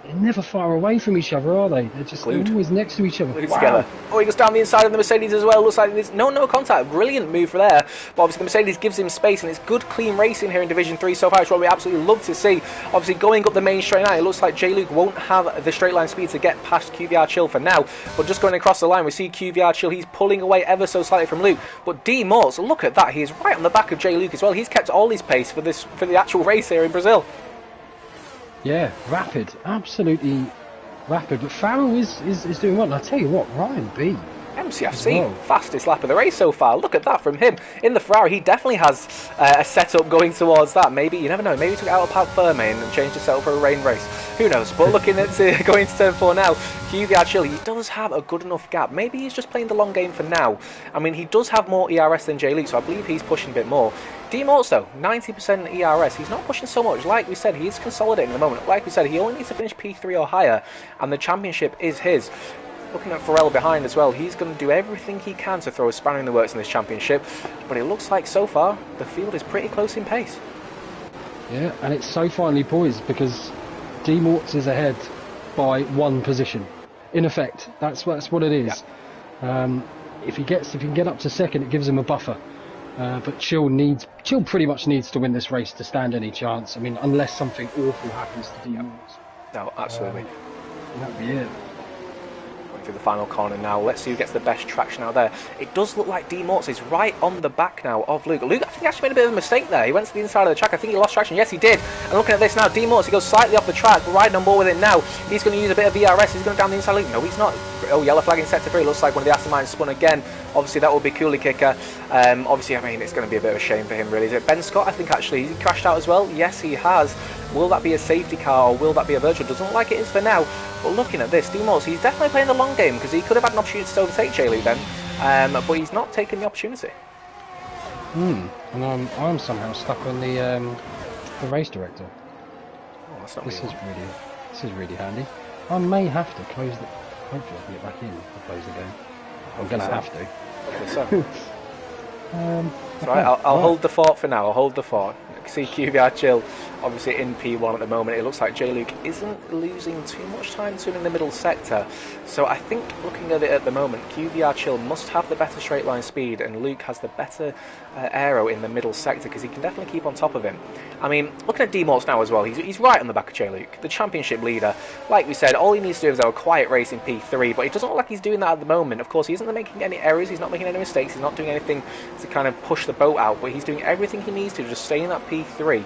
They're never far away from each other, are they? They're always next to each other. Wow. Together. Oh, he goes down the inside of the Mercedes as well. Looks like there's no contact. Brilliant move there. But obviously the Mercedes gives him space, and it's good, clean racing here in Division 3 so far. It's what we absolutely love to see. Obviously going up the main straight now, it looks like J. Luke won't have the straight line speed to get past QVR Chill for now. But just going across the line, we see QVR Chill. He's pulling away ever so slightly from Luke. But D. Morse, look at that. He's right on the back of J. Luke as well. He's kept all his pace for the actual race here in Brazil. Yeah, rapid. Absolutely rapid, but Farrell is doing well. And I tell you what, Ryan B. MCFC, fastest lap of the race so far. Look at that from him in the Ferrari. He definitely has a setup going towards that. Maybe, you never know, maybe he took it out of Pat Fermain and changed his setup for a rain race. Who knows? But looking at going to turn 4 now, QVR Chill, he does have a good enough gap. Maybe he's just playing the long game for now. I mean, he does have more ERS than J. Luke, so I believe he's pushing a bit more. D. Morse though, 90% ERS. He's not pushing so much. Like we said, he is consolidating at the moment. Like we said, he only needs to finish P3 or higher, and the championship is his. Looking at Farrell behind as well, he's going to do everything he can to throw a spanner in the works in this championship, but it looks like so far the field is pretty close in pace. Yeah, and it's so finely poised because D. Mortz is ahead by 1 position. In effect, that's what it is. Yeah. If he can get up to second, it gives him a buffer. But Chill pretty much needs to win this race to stand any chance. I mean, unless something awful happens to D. Mortz. No, absolutely. That'd be it. Through the final corner now. Let's see who gets the best traction out there. It does look like D. Mortz is right on the back now of Luke. Luke, I think he actually made a bit of a mistake there. He went to the inside of the track. I think he lost traction. Yes, he did. And looking at this now, D. Mortz, he goes slightly off the track, but riding on board with it now. He's going to use a bit of VRS. He's going down the inside Luke. No, he's not. Oh, yellow flag in sector 3. Looks like one of the Aston Martins spun again. Obviously, that will be Cooley Kicker. Obviously, I mean, it's going to be a bit of a shame for him, really. Is it Ben Scott? I think actually he crashed out as well. Yes, he has. Will that be a safety car or will that be a virtual? Doesn't look like it is for now. But looking at this, D. Mortz, he's definitely playing the long game because he could have had an opportunity to overtake J. Luke then, but he's not taking the opportunity. And I'm somehow stuck on the race director. Oh, that's not this is really handy. I may have to close the. Hopefully, I can get back in and close the game. I'm gonna have to. Okay, so. Right, I'll hold the fort for now. I'll hold the fort. See QVR Chill obviously in P1 at the moment. It looks like J. Luke isn't losing too much time to him in the middle sector. So I think looking at it at the moment, QVR Chill must have the better straight line speed and Luke has the better aero in the middle sector because he can definitely keep on top of him. I mean, looking at D. Mortz now as well, he's right on the back of J. Luke, the championship leader. Like we said, all he needs to do is have a quiet race in P3, but it doesn't look like he's doing that at the moment. Of course, he isn't making any errors, he's not making any mistakes, he's not doing anything to kind of push the boat out, but he's doing everything he needs to just stay in that P3.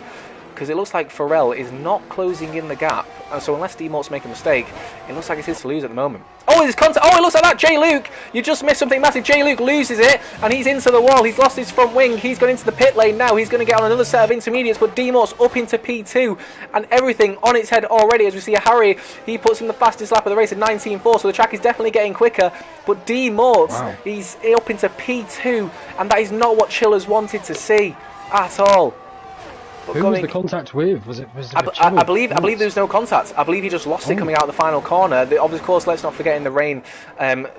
Because it looks like Farrell is not closing in the gap, so unless D. Mortz make a mistake, it looks like it's his to lose at the moment. Oh, there's contact! Oh, it looks like that! J. Luke! You just missed something massive. J. Luke loses it, and he's into the wall. He's lost his front wing. He's gone into the pit lane now. He's going to get on another set of intermediates, but D. Mortz up into P2, and everything on its head already. As we see Harry, he puts in the fastest lap of the race at 19.4, so the track is definitely getting quicker. But D. Mortz, he's up into P2, and that is not what Chillers wanted to see at all. Who was the contact with? Was it I believe there was no contact. I believe he just lost it coming out of the final corner. Of course, let's not forget in the rain,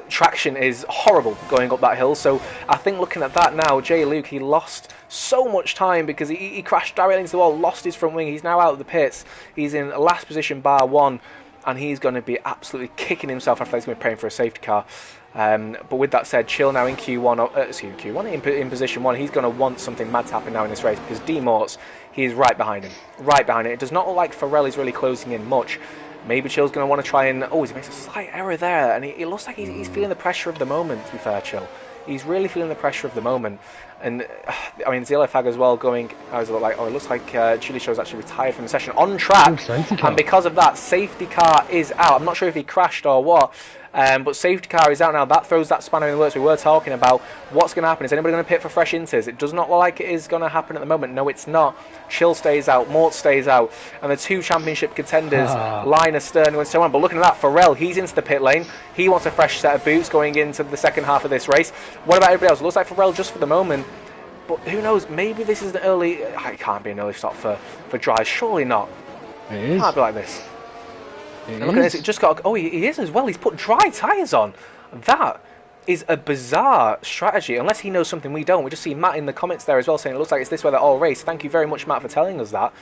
traction is horrible going up that hill. So I think looking at that now, J. Luke, he lost so much time because he crashed directly into the wall, lost his front wing. He's now out of the pits. He's in last position bar 1, and he's going to be absolutely kicking himself after he's going to be praying for a safety car. But with that said, Chill now in Q1, in position 1, he's going to want something mad to happen now in this race because D. Mortz, he is right behind him. It does not look like Farrell is really closing in much. Maybe Chill's going to want to try and... Oh, he makes a slight error there, and it looks like he's feeling the pressure of the moment, to be fair, Chill. He's really feeling the pressure of the moment. And I mean, the yellow flag as well going. I was like, oh, it looks like Julie Show's actually retired from the session on track, and because of that, safety car is out. I'm not sure if he crashed or what. But safety car is out now. That throws that spanner in the works we were talking about. What's going to happen? Is anybody going to pit for fresh inters? It does not look like it is going to happen at the moment. No, it's not. Chill stays out. Mort stays out. And the two championship contenders, Liner, Stern, and so on. But looking at that, Farrell, he's into the pit lane. He wants a fresh set of boots going into the second half of this race. What about everybody else? It looks like Farrell just for the moment. But who knows? Maybe this is an early... It can't be an early stop for Dries. Surely not. It is. It can't be like this. Look at this, it just got... Oh, he is as well. He's put dry tyres on. That is a bizarre strategy, unless he knows something we don't. We just see Matt in the comments there as well saying it looks like it's this way they're all race. Thank you very much, Matt, for telling us that.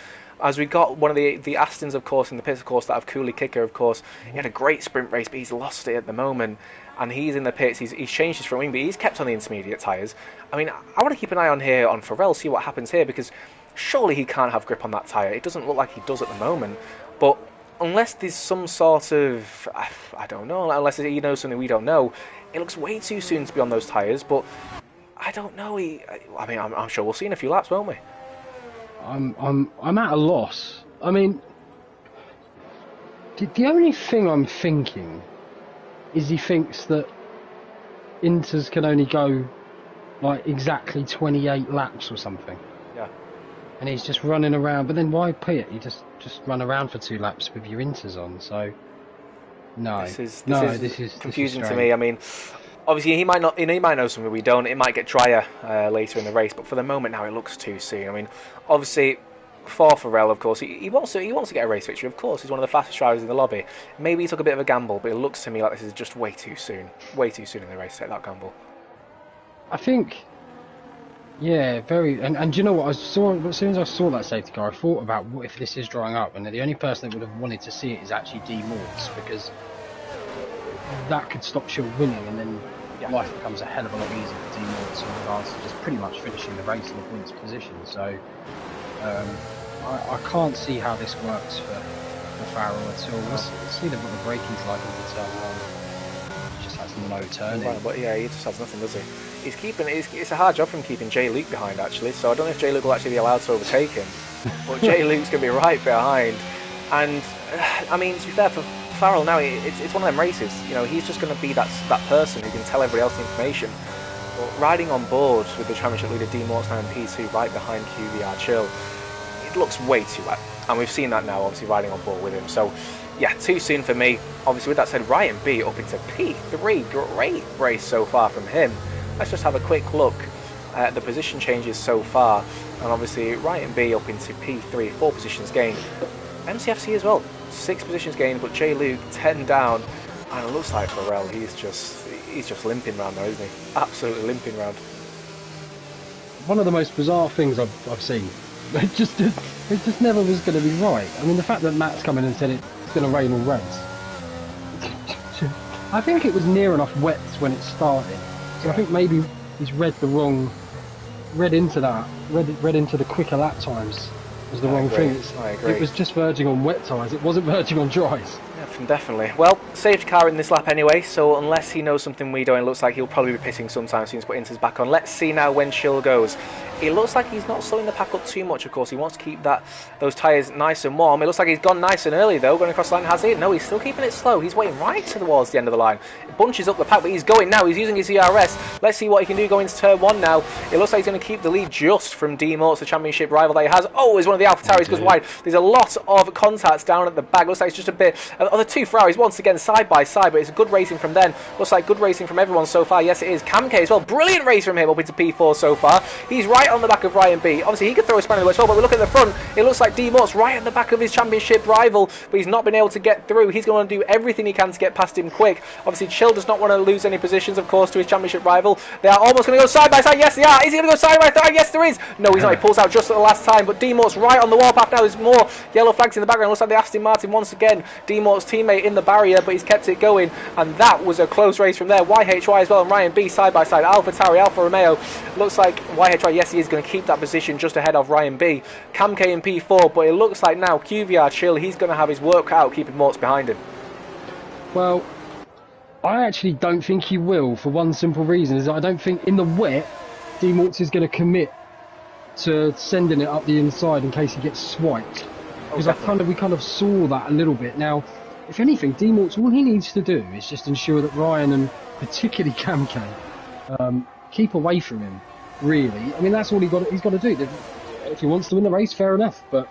As we got one of the Astons, of course, in the pits, of course, that have Cooley Kicker, of course. He had a great sprint race, but he's lost it at the moment. And he's in the pits. He's changed his front wing, but he's kept on the intermediate tyres. I mean, I want to keep an eye on here on Farrell, see what happens here, because surely he can't have grip on that tyre. It doesn't look like he does at the moment. But unless there's some sort of, I don't know, unless he knows something we don't know, it looks way too soon to be on those tyres. But I don't know. I mean, I'm sure we'll see in a few laps, won't we? I'm at a loss. I mean, the only thing I'm thinking is he thinks that Inters can only go like exactly 28 laps or something. Yeah. And he's just running around. But then why pit? You just run around for 2 laps with your Inters on. So no, this is confusing to strange. me. I mean, obviously he might know something we don't. It might get drier later in the race, but for the moment now it looks too soon. I mean, obviously for Farrell, of course, he wants to get a race victory. Of course, he's one of the fastest drivers in the lobby. Maybe he took a bit of a gamble, but it looks to me like this is just way too soon in the race to take that gamble. I think, yeah, very. And do you know what? As soon as I saw that safety car, I thought about what if this is drying up, and the only person that would have wanted to see it is actually D Morts, because that could stop Shield winning, and then life becomes a hell of a lot easier for D Morts in regards to just pretty much finishing the race in a points position. So I can't see how this works for Farrell at all. Let's see what the braking's like in turn 1. He just has no turning. Right, but yeah, he just has nothing, does he? He's keeping. It's a hard job for him keeping Jay Luke behind, actually. So I don't know if Jay Luke will actually be allowed to overtake him. But Jay Luke's going to be right behind. And I mean, to be fair, for Farrell now, it's one of them races. You know, he's just going to be that person who can tell everybody else the information. But riding on board with the championship leader D Morts now in P2, right behind QVR Chill, it looks way too wet. And we've seen that now, obviously, riding on board with him. So, yeah, too soon for me. Obviously, with that said, Ryan B up into P3. Great race so far from him. Let's just have a quick look at the position changes so far. And obviously, Ryan B up into P3, 4 positions gained. MCFC as well, 6 positions gained, but Jay Luke 10 down. And it looks like Farrell, he's just limping round now, isn't he? Absolutely limping round. One of the most bizarre things I've seen. It just never was going to be right. I mean, the fact that Matt's come in and said it's going to rain all race. I think it was near enough wet when it started. So I think maybe he's read into the quicker lap times was the wrong thing. I agree. It was just verging on wet tyres. It wasn't verging on dries. Definitely. Well, safety car in this lap anyway, so unless he knows something we don't, it looks like he'll probably be pitting sometime soon to put Inters back on. Let's see now when Chill goes. It looks like he's not slowing the pack up too much, of course. He wants to keep those tyres nice and warm. It looks like he's gone nice and early, though, going across the line. Has he? No, he's still keeping it slow. He's waiting right towards the end of the line. It bunches up the pack, but he's going now. He's using his ERS. Let's see what he can do going into turn 1 now. It looks like he's going to keep the lead just from D Morts, the championship rival that he has. Oh, it's one of the AlphaTauris goes wide. There's a lot of contacts down at the back. Looks like it's just a bit of the 2 Ferraris once again side by side, but it's good racing from them. Looks like good racing from everyone so far. Yes, it is. Cam K as well. Brilliant race from him up into P4 so far. He's right on the back of Ryan B. Obviously, he could throw a spanner in the works as well, but we look at the front. It looks like D Mort's right at the back of his championship rival, but he's not been able to get through. He's going to do everything he can to get past him quick. Obviously, Chill does not want to lose any positions, of course, to his championship rival. They are almost going to go side by side. Yes, they are. Is he going to go side by side? Yes, there is. No, he's not. He pulls out just at the last time, but D Mort's right on the warpath now. There's more yellow flags in the background. Looks like the Aston Martin once again. D Mort's teammate in the barrier, but he's kept it going, and that was a close race from there. YHY as well and Ryan B side by side. AlphaTauri, Alfa Romeo. Looks like YHY, yes, he is going to keep that position just ahead of Ryan B. Cam K in P4, but it looks like now QVR Chill, he's going to have his work cut out keeping Morts behind him. Well, I actually don't think he will, for one simple reason, is that I don't think in the wet D-Morts is going to commit to sending it up the inside in case he gets swiped. Because we kind of saw that a little bit. Now, if anything, D-Morts, all he needs to do is just ensure that Ryan and particularly Camke keep away from him, really. I mean, that's all he's got to do. If he wants to win the race, fair enough, but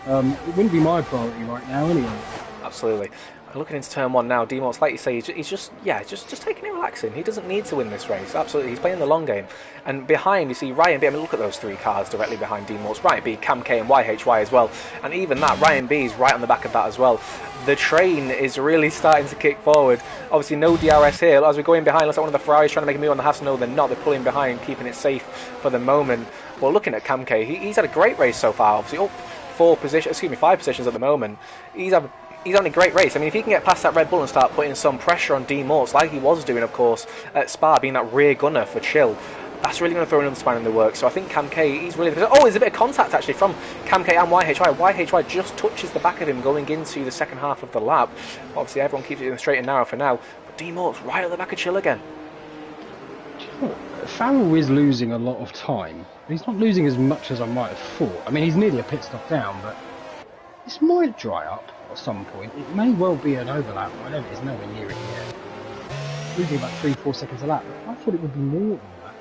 it wouldn't be my priority right now anyway. Absolutely. Looking into turn one now, D-Morts, like you say, he's just taking it relaxing. He doesn't need to win this race. Absolutely, he's playing the long game. And behind, you see Ryan B. I mean, look at those 3 cars directly behind D-Morts. Ryan B, Cam K, and YHY as well. And even that, Ryan B is right on the back of that as well. The train is really starting to kick forward. Obviously, no DRS here. As we're going behind, looks like one of the Ferraris trying to make a move on the Haas. No, they're not. They're pulling behind, keeping it safe for the moment. Well, looking at Cam K, he's had a great race so far. Obviously, up 5 positions at the moment. He's having a great race. I mean, if he can get past that Red Bull and start putting some pressure on D-Morts, like he was doing, of course, at Spa, being that rear gunner for Chill, that's really going to throw another span in the works. So I think Cam K, he's really... Oh, there's a bit of contact, actually, from Cam K and YHY. YHY just touches the back of him going into the second half of the lap. Obviously, everyone keeps it in the straight and narrow for now. But D-Morts right at the back of Chill again. Farrell is losing a lot of time. He's not losing as much as I might have thought. I mean, he's nearly a pit stop down, but this might dry up at some point. It may well be an overlap. I know it's nowhere near it yet. Losing about 3-4 seconds a lap. I thought it would be more than that.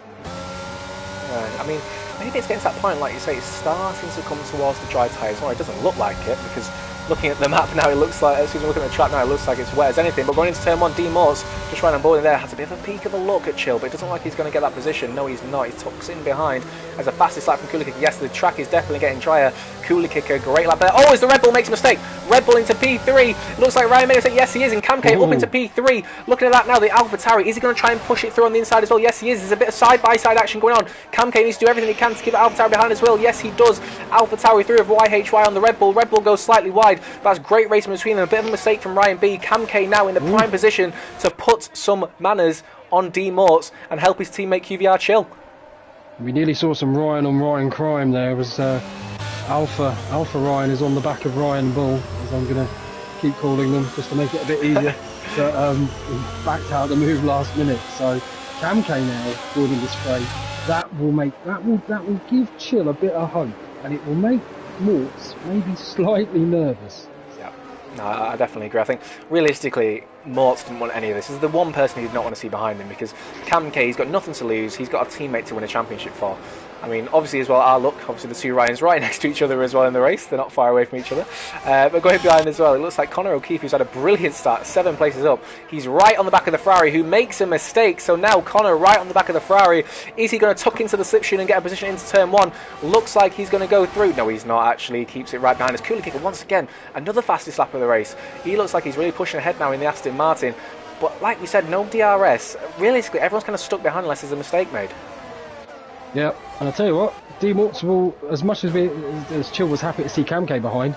Right. I mean, maybe it's getting to that point, like you say, it's starting to come towards the dry tyres. Well, it doesn't look like it, because looking at the map now, it looks like, looking at the track now, it looks like it's wet as anything. But going into turn one, D-Morts just running on board in there, has a bit of a peek of a look at Chill, but it doesn't look like he's going to get that position. No, he's not. He tucks in behind as a fastest lap from Coolie Kicker. Yes, the track is definitely getting drier. Coolie Kicker, great lap there. Oh, as the Red Bull makes a mistake. Red Bull into P3. Looks like Ryan made a mistake. Yes, he is. And Cam K up into P3. Looking at that now, the AlphaTauri. Is he going to try and push it through on the inside as well? Yes, he is. There's a bit of side-by-side action going on. Cam K needs to do everything he can to keep AlphaTauri behind as well. Yes, he does. AlphaTauri through of YHY on the Red Bull. Red Bull goes slightly wide. That's great racing between them. A bit of a mistake from Ryan B. Cam K now in the prime position to put some manners on D-Morts and help his teammate QVR Chill. We nearly saw some Ryan on Ryan crime there. It was Alpha Ryan is on the back of Ryan Bull, as I'm going to keep calling them, just to make it a bit easier. But he backed out the move last minute. So Cam K now boarding this straight. That will give Chill a bit of hope, and it will make Morts maybe slightly nervous. No, I definitely agree. I think realistically, Morts didn't want any of this. This is the one person he did not want to see behind him, because Cam K, he's got nothing to lose. He's got a teammate to win a championship for. I mean, obviously as well, obviously the 2 Ryans right next to each other as well in the race. They're not far away from each other. But going behind as well, it looks like Connor O'Keefe, who's had a brilliant start, 7 places up. He's right on the back of the Ferrari, who makes a mistake. So now Connor right on the back of the Ferrari. Is he going to tuck into the slipstream and get a position into turn 1? Looks like he's going to go through. No, he's not actually. He keeps it right behind us. Coolie Kicker once again, another fastest lap of the race. He looks like he's really pushing ahead now in the Aston Martin. But like we said, no DRS. Realistically, everyone's kind of stuck behind unless there's a mistake made. Yeah, and I'll tell you what, D-Morts will, as much as Chill was happy to see Cam K behind,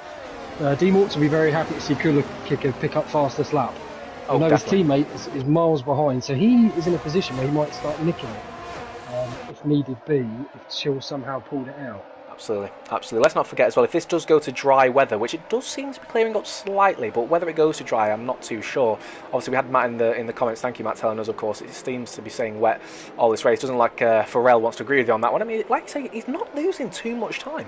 D-Morts will be very happy to see Coolie Kicker pick up fastest lap. I know his teammate is miles behind, so he is in a position where he might start nicking it, if needed be, if Chill somehow pulled it out. Absolutely, absolutely. Let's not forget as well, if this does go to dry weather, which it does seem to be clearing up slightly, but whether it goes to dry, I'm not too sure. Obviously, we had Matt in the comments. Thank you, Matt, telling us. Of course, it seems to be saying wet all this race. Doesn't like Pharrell wants to agree with you on that one. I mean, like I say, he's not losing too much time.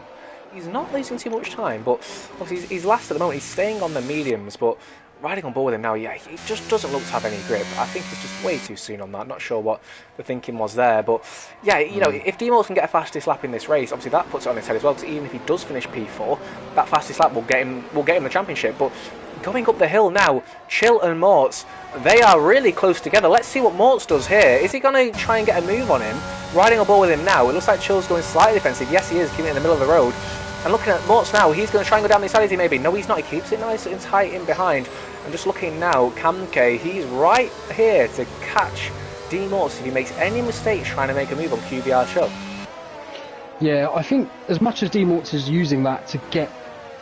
He's not losing too much time, but obviously he's last at the moment. He's staying on the mediums, but riding on board with him now, yeah, he just doesn't look to have any grip. I think it's just way too soon on that. Not sure what the thinking was there, but yeah, you know, if D-Morts can get a fastest lap in this race, obviously that puts it on his head as well. Because even if he does finish P4, that fastest lap will get him the championship. But going up the hill now, Chill and Morts, they are really close together. Let's see what Morts does here. Is he going to try and get a move on him? Riding on board with him now, it looks like Chill's going slightly defensive. Yes, he is, keeping it in the middle of the road. And looking at Morts now, he's going to try and go down the side, is he maybe? No, he's not. He keeps it nice and tight in behind. And just looking now, Cam K, he's right here to catch D-Morts if he makes any mistakes trying to make a move on QVR show. Yeah, I think as much as D-Morts is using that to get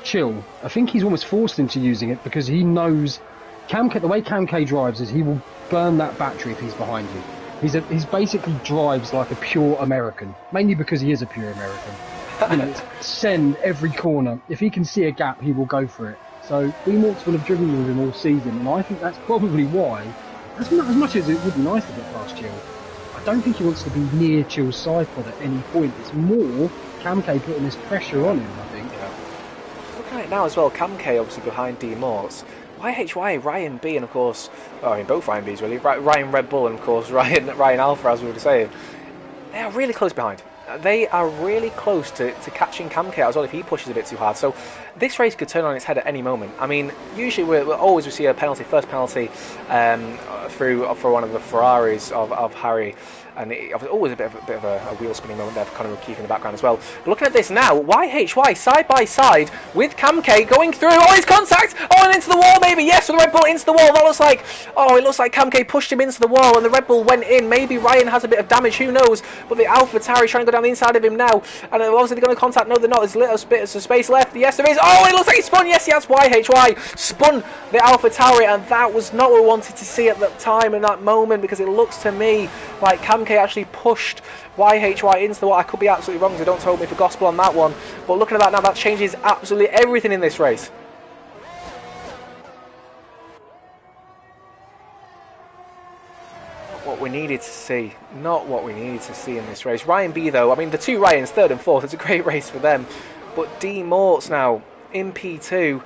Chill, I think he's almost forced into using it because he knows the way Cam K drives is he will burn that battery if he's behind you. He's basically drives like a pure American, mainly because he is a pure American. You know, send every corner. If he can see a gap, he will go for it. So D-Morts will have driven with him all season, and I think that's probably why, as much as it would be nice to get past Chill, I I don't think he wants to be near Chill's side pod at any point. It's more Kamke putting this pressure on him, I think. Yeah. Looking at it now as well, Kamke obviously behind D Morts. YHY, Ryan B, and of course, well, I mean both Ryan Bs really, Ryan Red Bull and of course Ryan Alpha, as we were saying. They are really close behind. They are really close to catching Kamke as well if he pushes a bit too hard. So this race could turn on its head at any moment. I mean, usually we always see a penalty, first penalty for one of the Ferraris of Harry. And it was always a bit of a wheel spinning moment there for Conor O'Keefe in the background as well. But looking at this now, YHY side by side with Kamke going through. Oh, his contact! Oh, and into the wall maybe. Yes, with the Red Bull into the wall. That looks like, oh, it looks like Kamke pushed him into the wall and the Red Bull went in. Maybe Ryan has a bit of damage, who knows? But the AlphaTauri trying to go down the inside of him now. And obviously they're going to contact. No, they're not. There's a little bit of space left. Yes, there is. Oh, it looks like he spun. Yes, he has. YHY spun the AlphaTauri, and that was not what we wanted to see at that time in that moment, because it looks to me like Kamke actually pushed YHY into the wall. I could be absolutely wrong, so don't hold me for gospel on that one. But looking at that now, that changes absolutely everything in this race. Not what we needed to see. Not what we needed to see in this race. Ryan B though, I mean the two Ryans, third and fourth, it's a great race for them. But D Morts now in P2.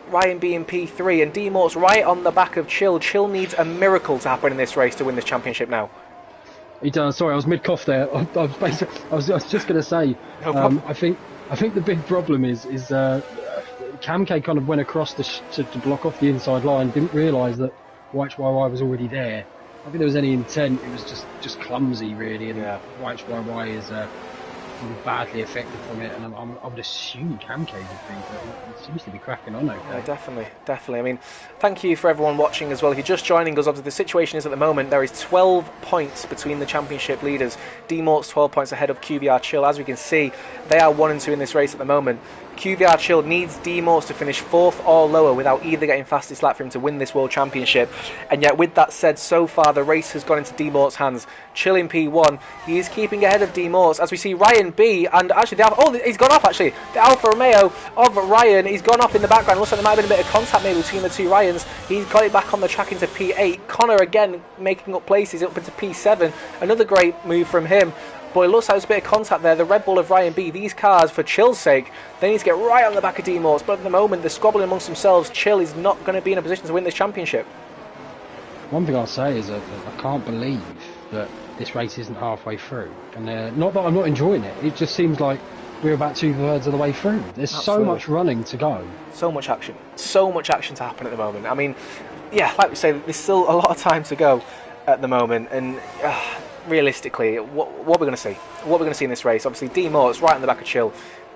Ryan B in P3, and D Morts right on the back of Chill. Chill needs a miracle to happen in this race to win this championship now. He does. Sorry, I was mid cough there. I was just going to say. No I think the big problem is Kamke kind of went across to block off the inside line. Didn't realise that YHY was already there. I don't think there was any intent. It was just clumsy really, and yeah. YHY is badly affected from it, and I would assume Kamke would be, but it seems to be cracking on okay. Yeah, definitely. I mean, thank you for everyone watching as well. If you're just joining us, obviously the situation is at the moment there is 12 points between the championship leaders. D Mort's 12 points ahead of QVR Chill. As we can see, they are 1 and 2 in this race at the moment. QVR Chill needs D Morts to finish 4th or lower without either getting fastest lap for him to win this world championship. And yet, with that said, so far the race has gone into D Mort's hands. Chill in P1, he is keeping ahead of D Morts as we see Ryan B and actually the Alpha, oh, he's gone off actually. The Alfa Romeo of Ryan, he's gone off in the background. Looks like there might have been a bit of contact maybe between the two Ryans. He's got it back on the track into P8. Connor again making up places up into P7. Another great move from him. But it looks like there's a bit of contact there. The Red Bull of Ryan B. These cars, for Chill's sake, they need to get right on the back of D Morts. But at the moment, they're squabbling amongst themselves. Chill is not going to be in a position to win this championship. One thing I'll say is that I can't believe that this race isn't halfway through. And not that I'm not enjoying it. It just seems like we're about 2/3 of the way through. There's Absolutely. So much running to go. So much action. So much action to happen at the moment. I mean, yeah, like we say, there's still a lot of time to go at the moment. And realistically, what we're going to see. What we're going to see in this race, obviously D Mort's right on the back of Chill.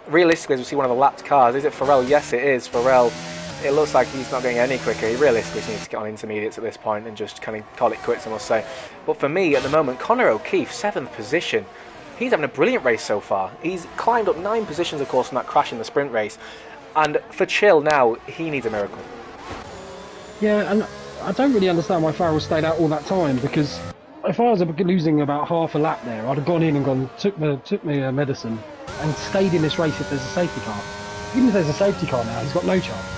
Realistically, as we see one of the lapped cars, is it Pharrell? Yes, it is Pharrell. It looks like he's not getting any quicker. He realistically needs to get on intermediates at this point and just kind of call it quits, I must say. But for me, at the moment, Conor O'Keefe, 7th position. He's having a brilliant race so far. He's climbed up 9 positions, of course, from that crash in the sprint race. And for Chill now, he needs a miracle. Yeah, and I don't really understand why Farrell stayed out all that time, because if I was losing about half a lap there, I'd have gone in and took my medicine and stayed in this race if there's a safety car. Even if there's a safety car now, he's got no chance.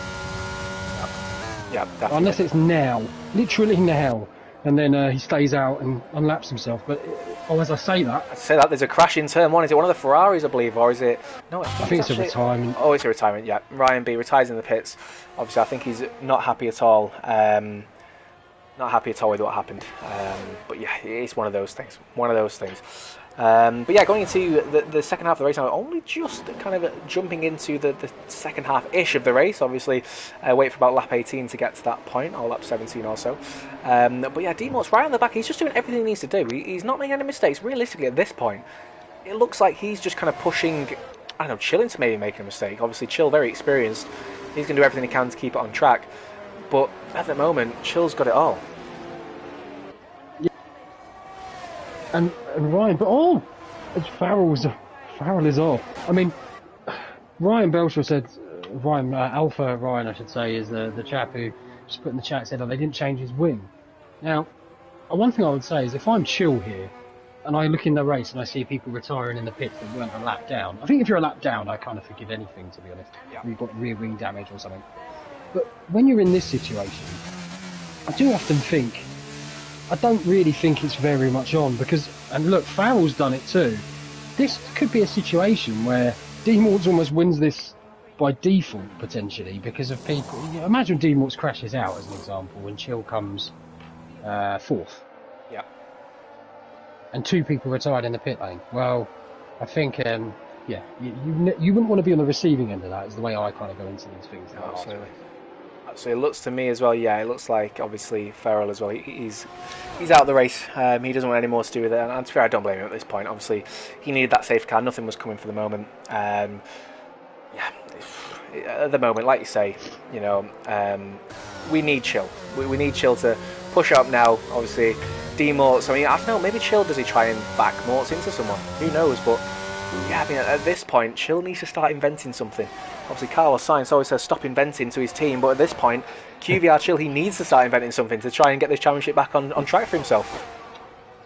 Yeah, definitely. Unless it's now, literally now, and then he stays out and unlaps himself. But as I say that, there's a crash in turn 1. Is it one of the Ferraris, I believe, or is it? No, I think it's actually a retirement. Oh, it's a retirement. Yeah, Ryan B retires in the pits. Obviously, I think he's not happy at all. Not happy at all with what happened. But yeah, it's one of those things. But yeah, going into the second half of the race, I'm only just kind of jumping into the second half-ish of the race. Obviously, wait for about lap 18 to get to that point, or lap 17 or so. But yeah, D Mort's right on the back. He's just doing everything he needs to do. He's not making any mistakes. Realistically, at this point, it looks like he's just kind of pushing, I don't know, Chill into maybe making a mistake. Obviously, Chill, very experienced. He's going to do everything he can to keep it on track. But at the moment, Chill's got it all. And Ryan, but Farrell is off. I mean, Ryan Belcher said, Alpha Ryan, I should say, is the chap who just put in the chat, said, they didn't change his wing. Now, one thing I would say is, if I'm Chill here, and I look in the race and I see people retiring in the pits that weren't a lap down, I think if you're a lap down, I kind of forgive anything, to be honest. Yeah. You've got rear wing damage or something. But when you're in this situation, I do often think, I don't really think it's very much on, because And look, Farrell's done it too. This could be a situation where D-Morts almost wins this by default, potentially, because of people. Imagine D-Morts crashes out, as an example, and Chill comes fourth. Yeah. And 2 people retired in the pit lane. Well, I think, you wouldn't want to be on the receiving end of that, is the way I kind of go into these things. No, absolutely. So it looks to me as well, yeah, it looks like obviously Farrell as well, he's out of the race. He doesn't want any more to do with it, and to be fair, I don't blame him at this point. Obviously, he needed that safety car, nothing was coming for the moment. At the moment, like you say, we need Chill. We need Chill to push up now, obviously. D-Morts, I mean, I don't know, maybe Chill, does he try and back Morts into someone? Who knows, but yeah, I mean, at this point, Chill needs to start inventing something. Obviously, Carlos Sainz always says stop inventing to his team, but at this point, QVR Chill, he needs to start inventing something to try and get this championship back on track for himself.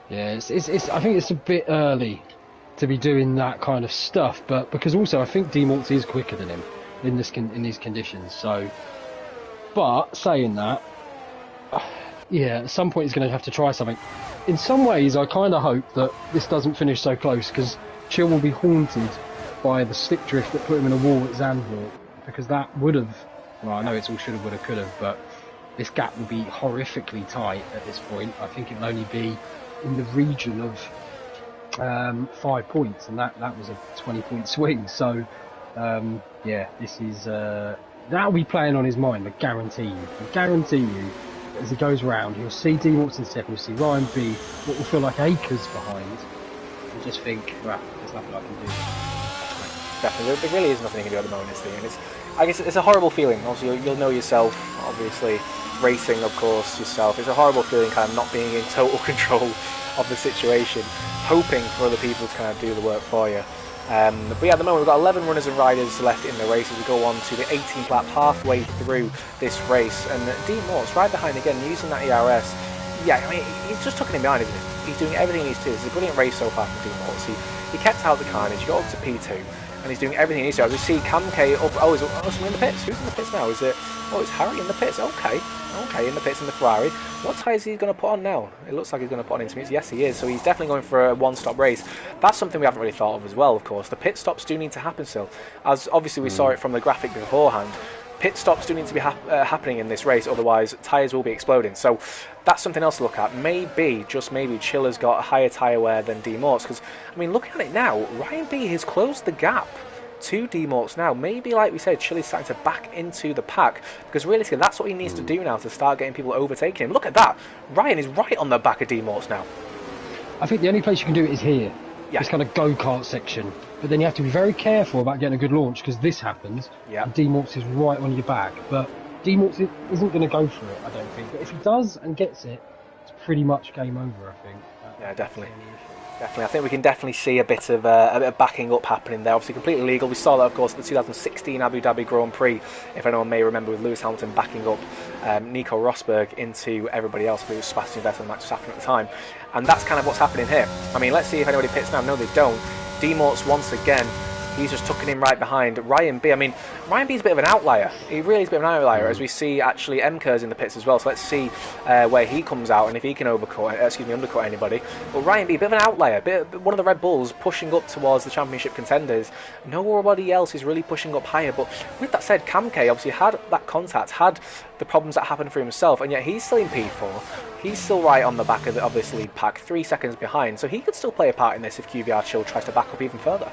Yeah, I think it's a bit early to be doing that kind of stuff, but because also I think D-Morts is quicker than him in these conditions. So, but saying that, yeah, at some point he's going to have to try something. In some ways, I kind of hope that this doesn't finish so close, because Chill will be haunted by the stick drift that put him in a wall at Zandvoort, because that would have, well, I know it's all should have, would have, could have, but this gap will be horrifically tight at this point. I think it will only be in the region of 5 points, and that was a 20-point swing. So, yeah, this is that'll be playing on his mind. I guarantee you. As he goes round, you'll see D. Watson second, you'll see Ryan B. what will feel like acres behind, and just think, well, there's nothing I can do. Definitely, there really is nothing you can do at the moment, and I guess it's a horrible feeling. Obviously, you'll know yourself, obviously, racing, of course, yourself. It's a horrible feeling, kind of not being in total control of the situation, hoping for other people to kind of do the work for you. But yeah, at the moment we've got 11 runners and riders left in the race as we go on to the 18th lap, halfway through this race, and D-Morts right behind again, using that ERS. Yeah, I mean, he's just tucking him behind, isn't he? He's doing everything he needs to do. This is a brilliant race so far from D-Morts. He kept out the carnage, he got up to P2, and he's doing everything he needs to. As we see Cam K up, is someone in the pits? Who's in the pits now? Is it, it's Harry in the pits, okay, in the pits in the Ferrari. What tyre is he going to put on now? It looks like he's going to put on intermediates. Yes, he is. So he's definitely going for a one-stop race. That's something we haven't really thought of as well, of course. The pit stops do need to happen still. As obviously we saw it from the graphic beforehand, pit stops do need to be happening in this race, otherwise tyres will be exploding. So that's something else to look at. Maybe, just maybe, Chill has got a higher tyre wear than D-Morts. Because, I mean, looking at it now, Ryan B has closed the gap to D-Morts now. Maybe, like we said, Chill is starting to back into the pack, because realistically that's what he needs to do now to start getting people overtaking him. Look at that, Ryan is right on the back of D-Morts now. I think the only place you can do it is here. Yeah. This kind of go-kart section, but then you have to be very careful about getting a good launch, because this happens. Yeah. And D-Morts is right on your back, but D-Morts isn't going to go for it, I don't think. But if he does and gets it, it's pretty much game over, I think. Yeah, definitely. Definitely, I think we can definitely see a bit of backing up happening there. Obviously, completely legal. We saw that, of course, at the 2016 Abu Dhabi Grand Prix, if anyone may remember, with Lewis Hamilton backing up Nico Rosberg into everybody else. Who was Sebastian Vettel and Max Verstappen at the time, and that's kind of what's happening here. I mean, let's see if anybody pits now. No, they don't. D-Morts once again. He's just tucking him right behind Ryan B. I mean, Ryan B is a bit of an outlier. He really is a bit of an outlier, as we see actually MKer's in the pits as well. So let's see where he comes out and if he can undercut anybody. But Ryan B, a bit of an outlier, one of the Red Bulls pushing up towards the championship contenders. Nobody else is really pushing up higher. But with that said, Cam K obviously had that contact, had the problems that happened for himself, and yet he's still in P4. He's still right on the back of this lead pack, 3 seconds behind. So he could still play a part in this if QVR Chill tries to back up even further.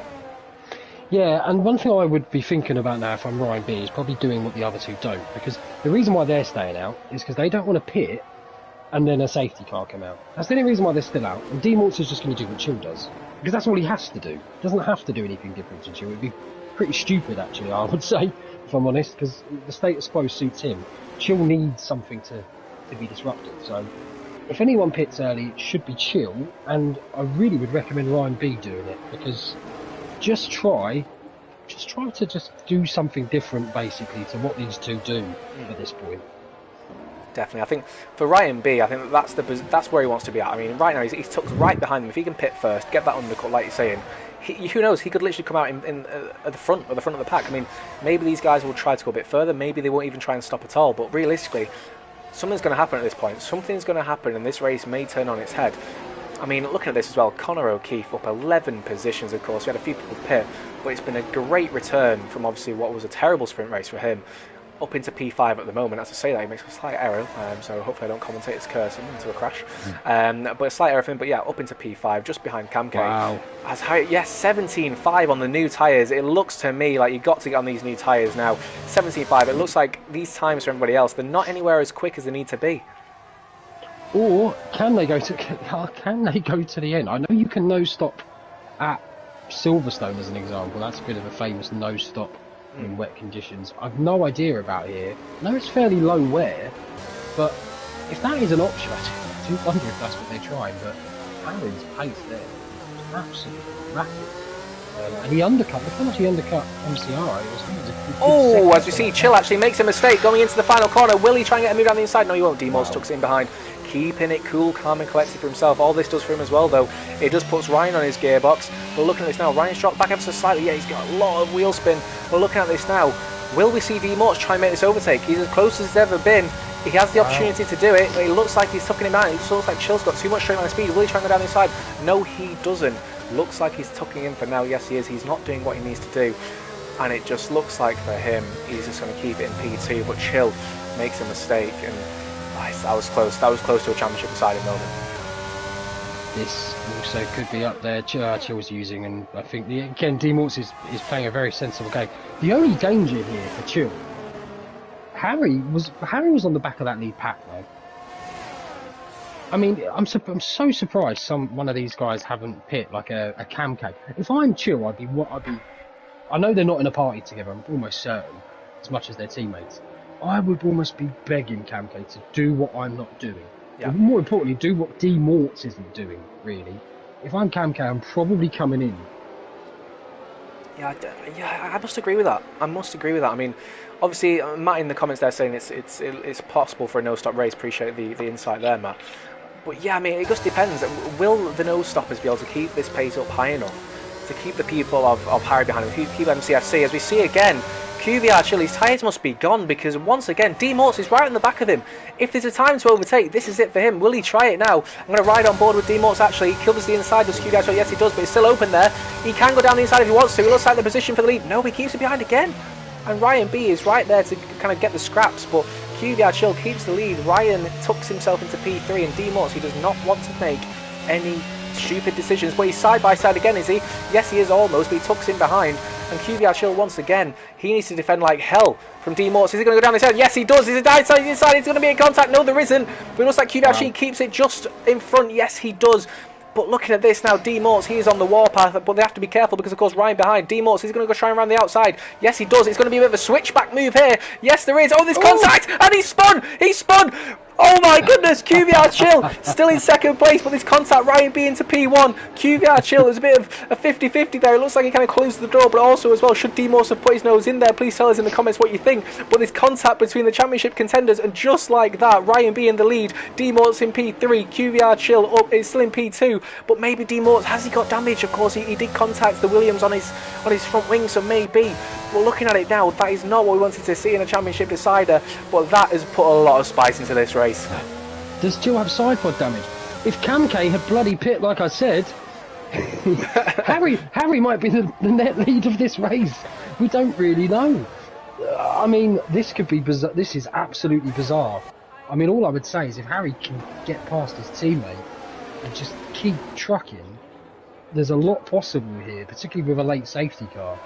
Yeah, and one thing I would be thinking about now if I'm Ryan B is probably doing what the other two don't, because the reason why they're staying out is because they don't want to pit and then a safety car come out. That's the only reason why they're still out, and D-Morts is just going to do what Chill does, because that's all he has to do. He doesn't have to do anything different to Chill. It would be pretty stupid, actually, I would say, if I'm honest, because the status quo suits him. Chill needs something to be disrupted, so if anyone pits early, it should be Chill, and I really would recommend Ryan B doing it, because just try to just do something different, basically, to what these two do at this point. Definitely, I think for Ryan B, I think that's where he wants to be at. I mean, right now he's tucked right behind them. If he can pit first, get that undercut, like you're saying, who knows? He could literally come out at the front of the pack. I mean, maybe these guys will try to go a bit further. Maybe they won't even try and stop at all. But realistically, something's going to happen at this point. Something's going to happen, and this race may turn on its head. I mean, looking at this as well, Conor O'Keefe up 11 positions, of course. We had a few people pit, but it's been a great return from obviously what was a terrible sprint race for him up into P5 at the moment. As I say that, he makes a slight error, so hopefully I don't commentate his cursing into a crash. But a slight error for him, but yeah, up into P5, just behind Camke. Wow. As high, yes, 17.5 on the new tyres. It looks to me like you've got to get on these new tyres now. 17.5, it looks like these times for everybody else, they're not anywhere as quick as they need to be. Or can they go to the end? I know you can no stop at Silverstone as an example. That's a bit of a famous no stop in wet conditions. I've no idea about here. I know it's fairly low wear, but if that is an option, I do wonder if that's what they're trying. But Harry's pace there is absolutely rapid. And he undercut. Look how much he undercut MCR. Oh, as we see, Chill actually makes a mistake going into the final corner. Will he try and get a move down the inside? No, he won't. Demos tucks it in behind, keeping it cool, calm and collected for himself. All this does for him as well, though. It just puts Ryan on his gearbox. We're looking at this now. Ryan's dropped back ever so slightly. Yeah, he's got a lot of wheel spin. We're looking at this now. Will we see D-Morts try and make this overtake? He's as close as he's ever been. He has the opportunity to do it, but it looks like he's tucking him out. It looks like Chill's got too much straight line speed. Will he try and go down the inside? No, he doesn't. Looks like he's tucking in for now. Yes, he is. He's not doing what he needs to do. And it just looks like for him, he's just going to keep it in P2. But Chill makes a mistake. And that was close. That was close to a championship deciding moment. This also could be up there. Chill's using, and I think, again, D-Morts is playing a very sensible game. The only danger here for Chill, Harry was on the back of that lead pack, though. I mean, I'm so surprised one of these guys haven't pit like a Camke. If I'm Chill, I'd be. I know they're not in a party together. I'm almost certain, as much as their teammates. I would almost be begging Camke to do what I'm not doing. Yeah. Or more importantly, do what D-Morts isn't doing. Really, if I'm Camke, I'm probably coming in. Yeah, I must agree with that. I mean, obviously, Matt in the comments there saying it's possible for a no-stop race. Appreciate the insight there, Matt. But yeah, I mean, it just depends. Will the no-stoppers be able to keep this pace up high enough to keep the people of Harry behind them, keep MCFC? As we see again, QVR Chili's tyres must be gone because once again, D-Morts is right in the back of him. If there's a time to overtake, this is it for him. Will he try it now? I'm going to ride on board with D-Morts actually. He covers the inside, does QVR Chili? Yes, he does, but it's still open there. He can go down the inside if he wants to. He looks like the position for the lead. No, he keeps it behind again. And Ryan B is right there to kind of get the scraps, but QVR Chill keeps the lead. Ryan tucks himself into P3, and D-Morts, he does not want to make any stupid decisions. But he's side by side again, is he? Yes, he is almost, but he tucks in behind. And QVR Chill once again, he needs to defend like hell from D-Morts. Is he going to go down this end? Yes, he does. He's inside. He's going to be in contact. No, there isn't. But it looks like QVR Chill keeps it just in front. Yes, he does. But looking at this now, D-Morts, he is on the warpath, but they have to be careful because, of course, Ryan behind. D-Morts, he's going to go try and round the outside. Yes, he does. It's going to be a bit of a switchback move here. Yes, there is. Oh, there's contact, and he spun. He spun. Oh, my goodness. QVR Chill still in second place, but this contact, Ryan B into P1. QVR Chill, there's a bit of a 50-50 there. It looks like he kind of closed the door, but also as well, should D-Morts have put his nose in there? Please tell us in the comments what you think. But this contact between the championship contenders, and just like that, Ryan B in the lead. D-Morts in P3. QVR Chill up, is still in P2. But maybe D-Morts, has he got damage? Of course, he did contact the Williams on his front wing, so maybe. But looking at it now, that is not what we wanted to see in a championship decider, but that has put a lot of spice into this race. Does Chill have side pod damage? If Camke had bloody pit, like I said, Harry might be the net lead of this race. We don't really know. I mean, this could be bizarre. This is absolutely bizarre. I mean, all I would say is if Harry can get past his teammate and just keep trucking, there's a lot possible here, particularly with a late safety car.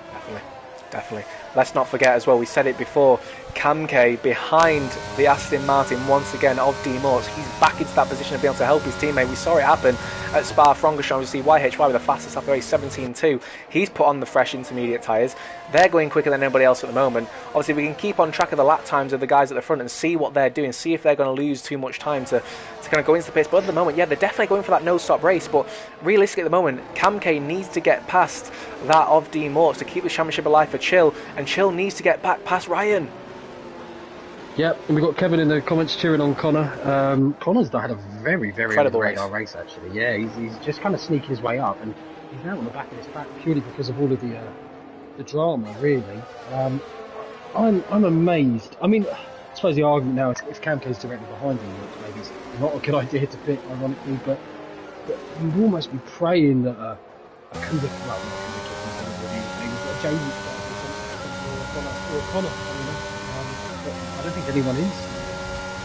Definitely. Let's not forget as well, we said it before, Camke behind the Aston Martin once again of D-Morts. He's back into that position of being able to help his teammate. We saw it happen at Spa-Francorchamps. We see YHY with the fastest after race 17.2. He's put on the fresh intermediate tyres. They're going quicker than anybody else at the moment. Obviously, we can keep on track of the lap times of the guys at the front and see what they're doing, see if they're going to lose too much time to kind of go into the pits. But at the moment, yeah, they're definitely going for that no-stop race. But realistically at the moment, Camke needs to get past that of D-Morts to keep the championship alive for Chill, and Chill needs to get back past Ryan. Yep, and we've got Kevin in the comments cheering on Connor. Connor's had a very, very incredible race actually. Yeah, he's just kind of sneaking his way up, and he's now on the back of his pack purely because of all of the drama, really. I'm amazed. I mean, I suppose the argument now is if Camke's directly behind him, maybe it's not a good idea to pit, ironically, but but you'd almost be praying that a Kuda, well, not Kuda kick is going to do anything, but a J Luke or Connor, but I don't think anyone is.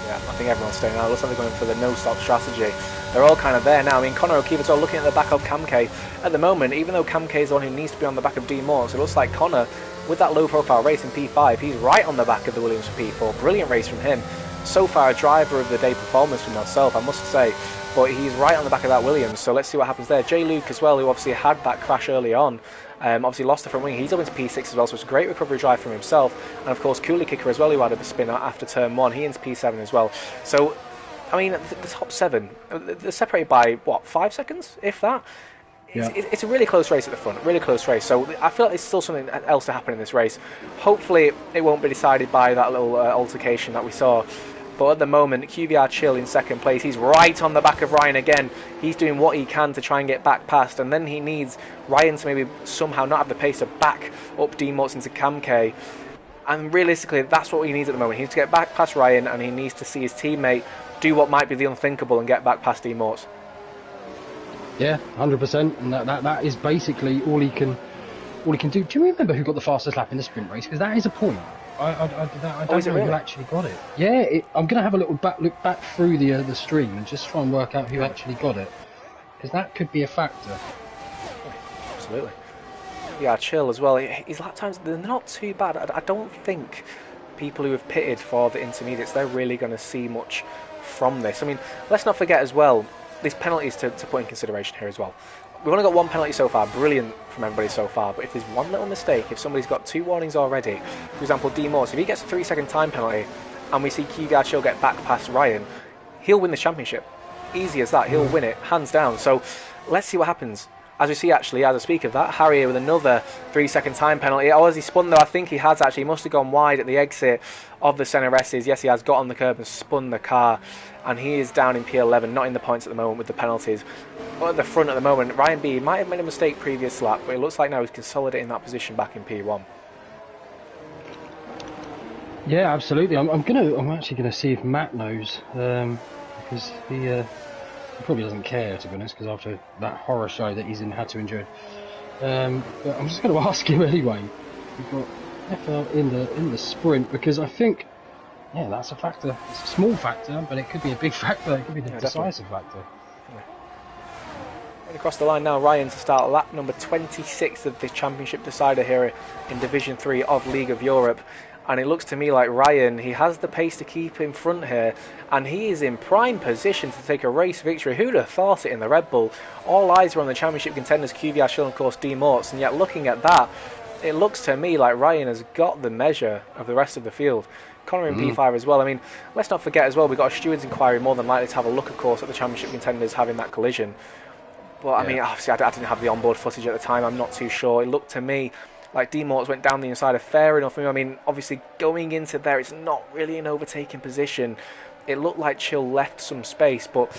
Yeah, I think everyone's staying out. It looks like they're going for the no-stop strategy. They're all kind of there now. I mean, Connor O'Keefe is all looking at the back of Camke. At the moment, even though Camke is the one who needs to be on the back of D Morse, it looks like Connor, with that low-profile race in P5, he's right on the back of the Williams for P4. Brilliant race from him. So far, a driver of the day performance from myself, I must say. But he's right on the back of that Williams, so let's see what happens there. J. Luke as well, who obviously had that crash early on, obviously lost the front wing. He's up into P6 as well, so it's a great recovery drive from himself. And of course, Coolie Kicker as well, who had a spin after turn 1. He into P7 as well. So, I mean, the top 7, they're separated by, what, 5 seconds, if that? It's a really close race at the front, really close race. So I feel like there's still something else to happen in this race. Hopefully, it won't be decided by that little altercation that we saw. But at the moment, QVR Chill in second place. He's right on the back of Ryan again. He's doing what he can to try and get back past. And then he needs Ryan to maybe somehow not have the pace to back up D Morts into Camke. And realistically, that's what he needs at the moment. He needs to get back past Ryan, and he needs to see his teammate do what might be the unthinkable and get back past D Morts. Yeah, 100%. And that is basically all he can do. Do you remember who got the fastest lap in the sprint race? Because that is a point. I don't know who actually got it. Yeah, I'm going to have a little look back through the stream and just try and work out who actually got it, because that could be a factor. Absolutely. Yeah, Chill as well. His lap times, they're not too bad. I don't think people who have pitted for the intermediates, they're really going to see much from this. I mean, let's not forget as well, these penalties to put in consideration here as well. We've only got one penalty so far, brilliant from everybody so far, but if there's one little mistake, if somebody's got 2 warnings already, for example D Morse, if he gets a 3-second time penalty and we see QVR Chill get back past Ryan, he'll win the championship. Easy as that, he'll win it, hands down. So let's see what happens. As we see actually, as I speak of that, Harry with another 3-second time penalty. Oh, has he spun though? I think he has actually. He must have gone wide at the exit of the centre S's. Yes, he has got on the curb and spun the car. And he is down in P11, not in the points at the moment with the penalties. But at the front at the moment, Ryan B might have made a mistake previous lap, but it looks like now he's consolidating that position back in P1. Yeah, absolutely. I'm actually gonna see if Matt knows, because he probably doesn't care, to be honest, because after that horror show that he's had to endure. But I'm just going to ask him anyway. We've got FL in the sprint, because I think, yeah, that's a factor. It's a small factor, but it could be a big factor. It could be the decisive factor. Right across the line now, Ryan to start lap number 26 of the championship decider here in Division 3 of League of Europe. And it looks to me like Ryan, he has the pace to keep in front here, and he is in prime position to take a race victory. Who'd have thought it in the Red Bull? All eyes were on the championship contenders, QVR Shield and of course D Morts, and yet looking at that, it looks to me like Ryan has got the measure of the rest of the field. Connor in P5 as well. I mean, let's not forget as well, we've got a stewards inquiry more than likely to have a look, of course, at the championship contenders having that collision. But I mean, obviously I didn't have the onboard footage at the time, I'm not too sure. It looked to me like D Morts went down the inside of fair enough. I mean, obviously going into there, it's not really an overtaking position. It looked like Chill left some space, but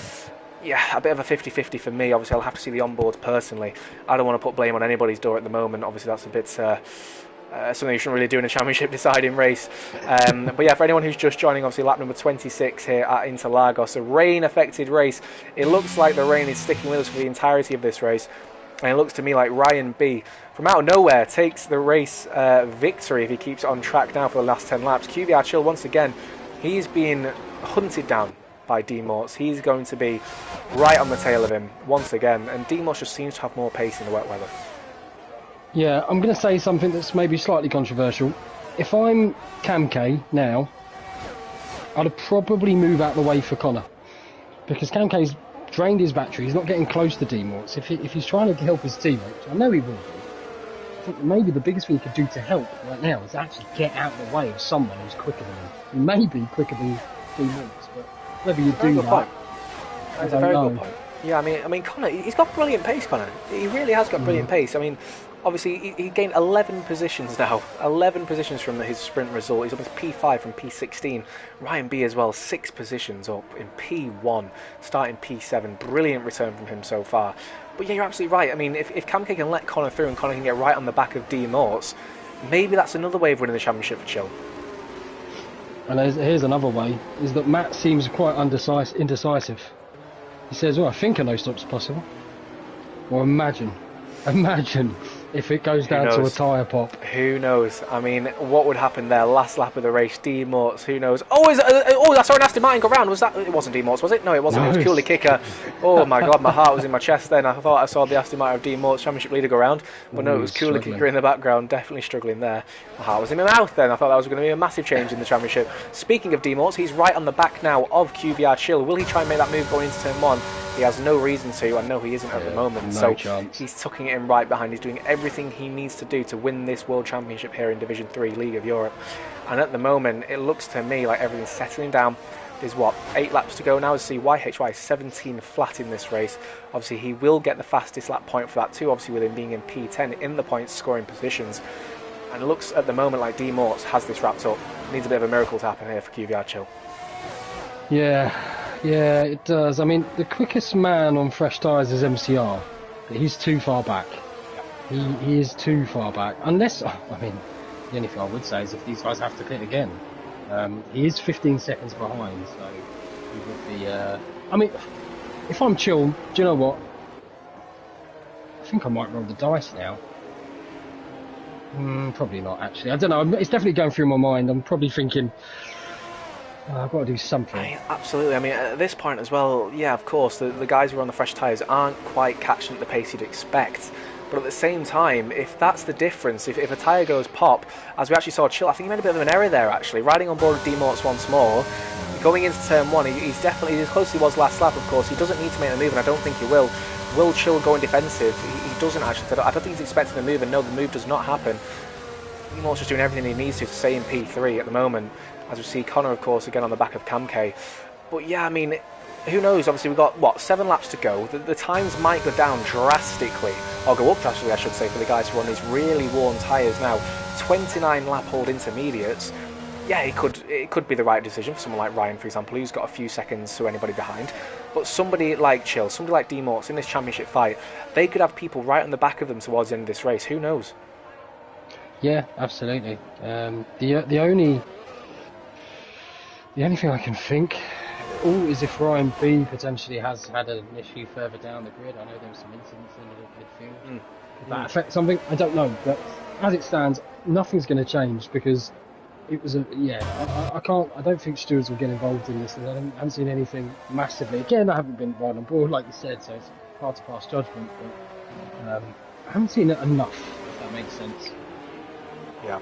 yeah, a bit of a 50-50 for me. Obviously, I'll have to see the onboards personally. I don't want to put blame on anybody's door at the moment. Obviously, that's a bit something you shouldn't really do in a championship deciding race. But yeah, for anyone who's just joining, obviously lap number 26 here at Interlagos, a rain-affected race. It looks like the rain is sticking with us for the entirety of this race. And it looks to me like Ryan B, from out of nowhere, takes the race victory if he keeps it on track now for the last 10 laps. QVR Chill, once again, he's being hunted down by D Morts. He's going to be right on the tail of him once again. And D Morts just seems to have more pace in the wet weather. Yeah, I'm going to say something that's maybe slightly controversial. If I'm Camke now, I'd probably move out the way for Connor. Because Camke's drained his battery, he's not getting close to D Morts. If he's trying to help his teammate, which I know he will do, I think maybe the biggest thing he could do to help right now is actually get out of the way of someone who's quicker than him. He may be quicker than D Morts, but whether you do that, that's a very good point. Yeah, I mean, Connor, he's got brilliant pace, Connor. He really has got brilliant pace. I mean, obviously, he gained 11 positions now. 11 positions from his sprint result. He's up to P5 from P16. Ryan B as well, 6 positions up in P1, starting P7. Brilliant return from him so far. But yeah, you're absolutely right. I mean, if Camke can let Connor through and Connor can get right on the back of D Morts, maybe that's another way of winning the championship for Chill. And here's another way, is that Matt seems quite indecisive. He says, well, I think a no-stop's possible. Well, imagine if it goes down to a tyre pop. Who knows? I mean, what would happen there? Last lap of the race, D Morts. Who knows? Oh, I saw an Aston Martin go round. Was that? It wasn't D Morts, was it? No, it wasn't. No. It was purely Kicker. Oh my God, my heart was in my chest then. I thought I saw the Aston Martin of D Morts Championship leader go round, but no, it was purely Kicker in the background. Definitely struggling there. My heart was in my mouth then. I thought that was going to be a massive change in the championship. Speaking of D Morts, he's right on the back now of QVR Chill. Will he try and make that move going into turn 1? He has no reason to. I know he isn't at the moment. No chance. He's tucking it in right behind. He's doing everything he needs to do to win this World Championship here in Division 3 League of Europe. And at the moment, it looks to me like everything's settling down. There's 8 laps to go now. See, YHY 17 flat in this race. Obviously, he will get the fastest lap point for that too. Obviously, with him being in P10 in the points scoring positions. And it looks at the moment like D Morts has this wrapped up. Needs a bit of a miracle to happen here for QVR Chill. Yeah, it does. I mean, the quickest man on fresh tyres is MCR, but he's too far back. He is too far back. Unless, I mean, the only thing I would say is if these guys have to pit again. He is 15 seconds behind, so he would be... I mean, if I'm Chill, do you know what? I think I might roll the dice now. Probably not, actually. I don't know. It's definitely going through my mind. I'm probably thinking... I've got to do something. Absolutely. I mean, at this point as well, yeah, of course, the guys who are on the fresh tyres aren't quite catching at the pace you'd expect. But at the same time, if that's the difference, if a tyre goes pop, as we actually saw Chill, I think he made a bit of an error there, actually. Riding on board with D Morts once more, going into turn 1, he's definitely, as close as he was last lap, of course, he doesn't need to make the move, and I don't think he will. Will Chill go in defensive? He doesn't actually. I don't think he's expecting the move, and no, the move does not happen. D Morts just doing everything he needs to stay in P3 at the moment. As we see Connor, of course, again on the back of Cam K. But yeah, I mean, who knows? Obviously, we've got, 7 laps to go. The times might go down drastically, or go up drastically, I should say, for the guys who are on these really worn tyres now. 29 lap hold intermediates. Yeah, it could be the right decision for someone like Ryan, for example, who's got a few seconds to anybody behind. But somebody like Chill, somebody like D Morts in this championship fight, they could have people right on the back of them towards the end of this race. Who knows? Yeah, absolutely. The only thing I can think is if Ryan B potentially has had an issue further down the grid. I know there were some incidents in the midfield. Could that affect something? I don't know. But as it stands, nothing's going to change because it was I don't think stewards will get involved in this. I haven't seen anything massively. Again, I haven't been right on board, like you said, so it's hard to pass judgment. But I haven't seen it enough, if that makes sense. Yeah,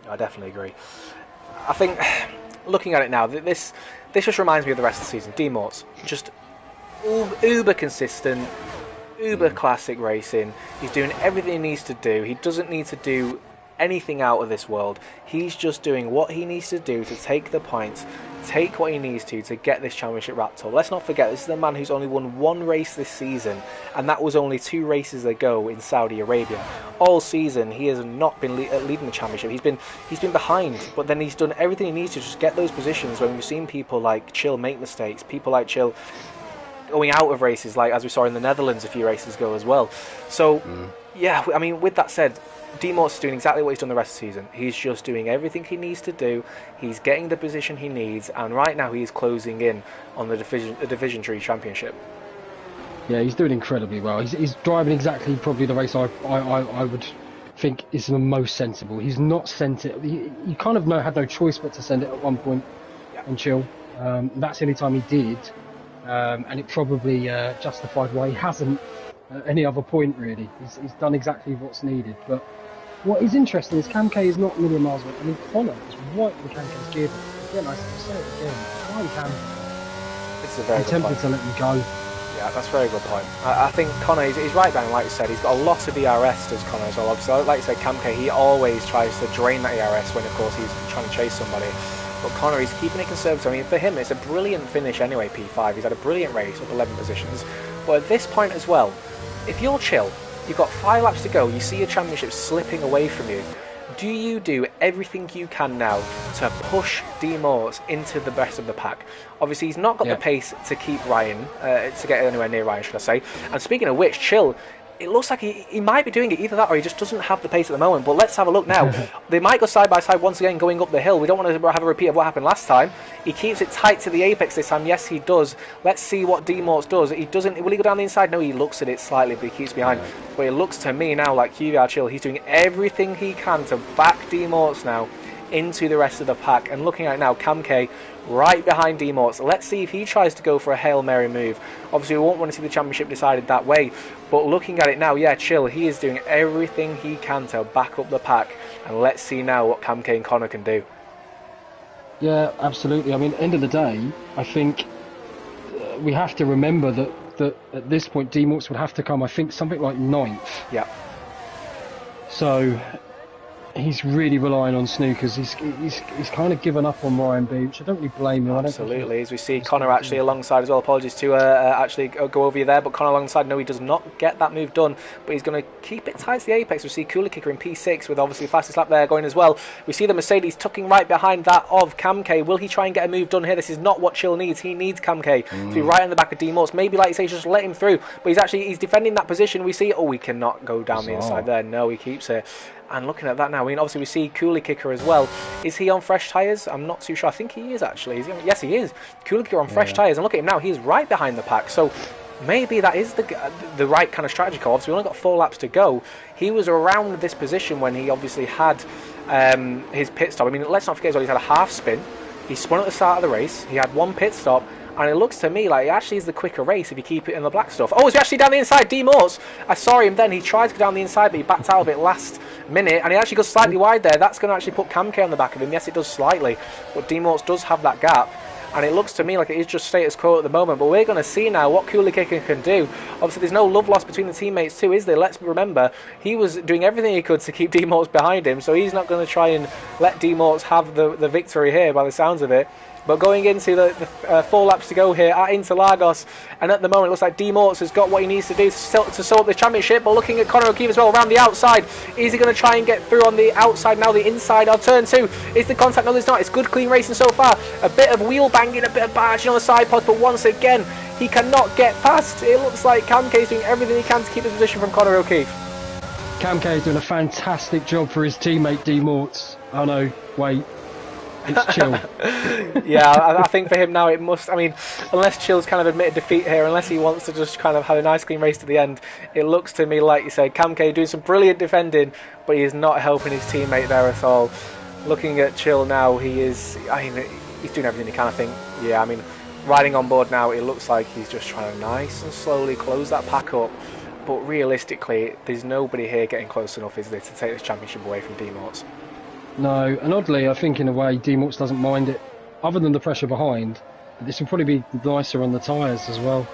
I definitely agree. I think, looking at it now, this just reminds me of the rest of the season. D Morts, just uber consistent, uber classic racing. He's doing everything he needs to do. He doesn't need to do anything out of this world. He's just doing what he needs to do to take the points, take what he needs to get this championship wrapped up. Let's not forget, this is the man who's only won 1 race this season, and that was only 2 races ago in Saudi Arabia. All season, he has not been leading the championship. He's been behind, but then he's done everything he needs to just get those positions. When we've seen people like Chill make mistakes, people like Chill going out of races, like as we saw in the Netherlands a few races ago as well. So, yeah, I mean, with that said, D Morts is doing exactly what he's done the rest of the season. He's just doing everything he needs to do. He's getting the position he needs, and right now he is closing in on the Division 3 Championship. Yeah, he's doing incredibly well. He's driving exactly probably the race I would think is the most sensible. He's not sent it. You kind of had no choice but to send it at one point and Chill. That's the only time he did, and it probably justified why he hasn't at any other point really. He's done exactly what's needed. But what is interesting is Cam K is not a million miles away. I mean, Connor is right in Cam K's gear. Again, I say it again. Why Cam? It's a very good tempted point. To let him go. Yeah, that's a very good point. I think Connor, he's right down, like you said, he's got a lot of ERS, does Connor as well. Obviously, like you said, Cam K, he always tries to drain that ERS when, of course, he's trying to chase somebody. But Connor, he's keeping it conservative. I mean, for him, it's a brilliant finish anyway, P5. He's had a brilliant race, up 11 positions. But at this point as well, if you're Chill, you've got 5 laps to go, you see your championship slipping away from you, do you do everything you can now to push D Morts into the rest of the pack? Obviously, he's not got the pace to keep Ryan, to get anywhere near Ryan, should I say. And speaking of which, Chill, it looks like he might be doing it, either that or he just doesn't have the pace at the moment. But let's have a look now. They might go side by side once again going up the hill. We don't want to have a repeat of what happened last time. He keeps it tight to the apex this time. Yes, he does. Let's see what D-Morts does. He doesn't. Will he go down the inside? No, he looks at it slightly, but he keeps behind. But it looks to me now like QVR Chill, he's doing everything he can to back D-Morts now into the rest of the pack. And looking at it now, Kamke right behind D-Morts. Let's see if he tries to go for a Hail Mary move. Obviously, we won't want to see the championship decided that way. But looking at it now, yeah, Chill, he is doing everything he can to back up the pack. And let's see now what Kamke and Connor can do. Yeah, absolutely. I mean, end of the day, I think we have to remember that at this point, D-Morts would have to come, I think, something like 9th. Yeah. So he's really relying on snookers. He's kind of given up on Ryan B, which I don't really blame him. Absolutely, as we see Connor actually alongside as well. Apologies to actually go over you there, but Connor alongside, no, he does not get that move done, but he's going to keep it tight to the apex. We see Cooler Kicker in P6 with obviously fastest lap there going as well. We see the Mercedes tucking right behind that of Kamke. Will he try and get a move done here? This is not what Chill needs. He needs Kamke to be right on the back of D-Morts. Maybe, like you say, just let him through, but he's defending that position. We see, we cannot go down the inside there. No, he keeps it. And looking at that now, I mean, obviously we see Cooler Kicker as well. Is he on fresh tyres? I'm not too sure. I think he is actually. Yes, he is. Cooler Kicker on fresh tyres. And look at him now. He's right behind the pack. So maybe that is the right kind of strategy call. Obviously, we only got 4 laps to go. He was around this position when he obviously had his pit stop. I mean, let's not forget as well, he's had a half spin. He spun at the start of the race. He had 1 pit stop. And it looks to me like it actually is the quicker race if you keep it in the black stuff. Oh, is he actually down the inside? D-Morts. I saw him then. He tried to go down the inside, but he backed out of it last minute. And he actually goes slightly wide there. That's going to actually put Kamke on the back of him. Yes, it does slightly. But D-Morts does have that gap. And it looks to me like it is just status quo at the moment. But we're going to see now what Cooler Kicker can do. Obviously, there's no love lost between the teammates too, is there? Let's remember, he was doing everything he could to keep D-Morts behind him. So he's not going to try and let D-Morts have the victory here by the sounds of it. But going into the 4 laps to go here at Interlagos, and at the moment it looks like D-Morts has got what he needs to do to sort the championship. But looking at Connor O'Keefe as well around the outside, is he going to try and get through on the outside now? The inside of turn 2 is the contact. No, there's not. It's good clean racing so far. A bit of wheel banging, a bit of barging on the side pods, but once again he cannot get past. It looks like Kamke is doing everything he can to keep his position from Connor O'Keefe. Kamke is doing a fantastic job for his teammate D-Morts. Oh no, wait. It's Chill. Yeah, I think for him now it must, I mean, unless Chill's kind of admitted defeat here, unless he wants to just kind of have a nice clean race to the end, it looks to me like you said, Kamke doing some brilliant defending, but he is not helping his teammate there at all. Looking at Chill now, he's doing everything he can, I think. Yeah, I mean, riding on board now, it looks like he's just trying to nice and slowly close that pack up. But realistically, there's nobody here getting close enough, is there, to take this championship away from D-Morts? No, and oddly, I think in a way D-Morts doesn't mind it, other than the pressure behind. But this will probably be nicer on the tyres as well.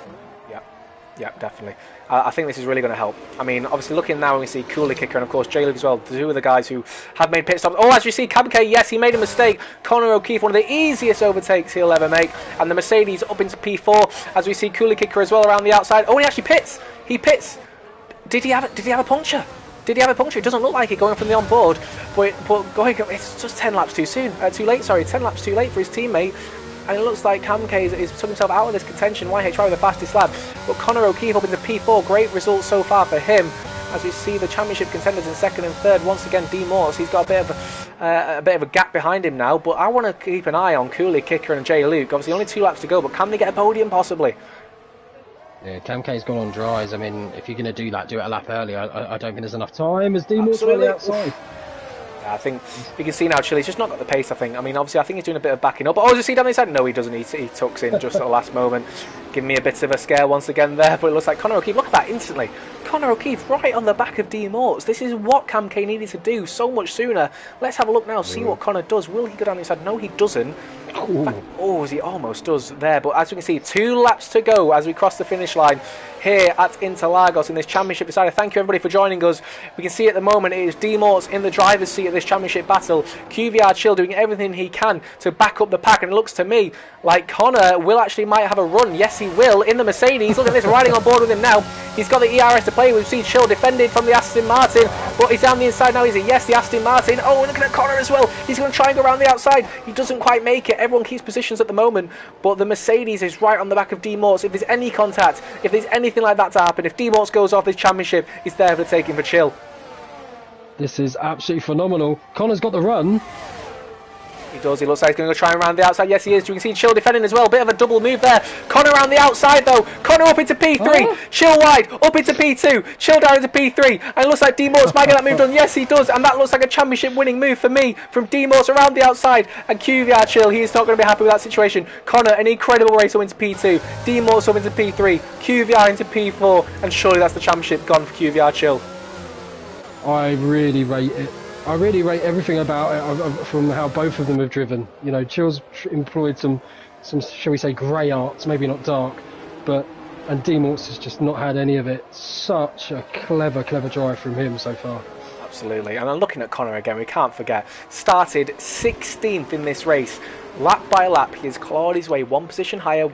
Yeah, definitely. I think this is really going to help. I mean, obviously looking now, we see Cooler Kicker and of course J-Luke as well. Two of the guys who have made pit stops. Oh, as you see, Kamke, yes, he made a mistake. Connor O'Keefe, one of the easiest overtakes he'll ever make. And the Mercedes up into P4, as we see Cooler Kicker as well around the outside. Oh, he actually pits. He pits. Did he have a puncture? Did he have a puncture? It doesn't look like it going from the onboard, but going, it's just 10 laps too soon. Too late, sorry. 10 laps too late for his teammate. And it looks like Kamke is took himself out of this contention. YHY with the fastest lap. But Connor O'Keefe up in the P4. Great result so far for him. As we see the championship contenders in second and third. Once again, D-Morts. He's got a bit of a gap behind him now. But I want to keep an eye on Cooler Kicker and J-Luke. Obviously, only 2 laps to go. But can they get a podium possibly? Yeah, Kamke's gone on dries. I mean, if you're going to do that, do it a lap earlier. I don't think there's enough time as D-Morts on the outside. I think you can see now Chili's just not got the pace, I think. I mean, obviously, I think he's doing a bit of backing up. Oh, does he see down the inside? No, he doesn't. He tucks in just at the last moment. Giving me a bit of a scare once again there, but it looks like Connor O'Keefe. Look at that instantly. Connor O'Keefe right on the back of D-Morts. This is what Kamke needed to do so much sooner. Let's have a look now, see what Connor does. Will he go down the inside? No, he doesn't. Oh, he almost does there. But as we can see, 2 laps to go as we cross the finish line here at Interlagos in this championship decider. Thank you everybody for joining us. We can see at the moment it is D-Morts in the driver's seat of this championship battle. QVR Chill doing everything he can to back up the pack, and it looks to me like Connor will actually might have a run. Yes, he will in the Mercedes. Look at this, riding on board with him now. He's got the ERS to play with. We've seen Chill defended from the Aston Martin, but he's down the inside now. He's a yes, the Aston Martin. Oh, look at Connor as well. He's going to try and go around the outside. He doesn't quite make it. Everyone keeps positions at the moment, but the Mercedes is right on the back of D-Morts. If there's any contact, if there's anything anything like that to happen, if D-Morts goes off this championship, it's there for taking for Chill. This is absolutely phenomenal. Connor's got the run. He does. He looks like he's going to go try and round the outside. Yes, he is. You can see Chill defending as well. Bit of a double move there. Connor around the outside, though. Connor up into P3. Oh. Chill wide. Up into P2. Chill down into P3. And it looks like D-Morts might get that move done. Yes, he does. And that looks like a championship winning move for me from D-Morts around the outside. And QVR Chill, he is not going to be happy with that situation. Connor, an incredible race up into P2. D-Morts up into P3. QVR into P4. And surely that's the championship gone for QVR Chill. I really rate it. I really rate everything about it from how both of them have driven. You know, Chill's employed some shall we say, grey arts, maybe not dark, and D-Morts has just not had any of it. Such a clever drive from him so far. Absolutely. And I'm looking at Connor again, we can't forget. Started 16th in this race. Lap by lap, he has clawed his way one position higher,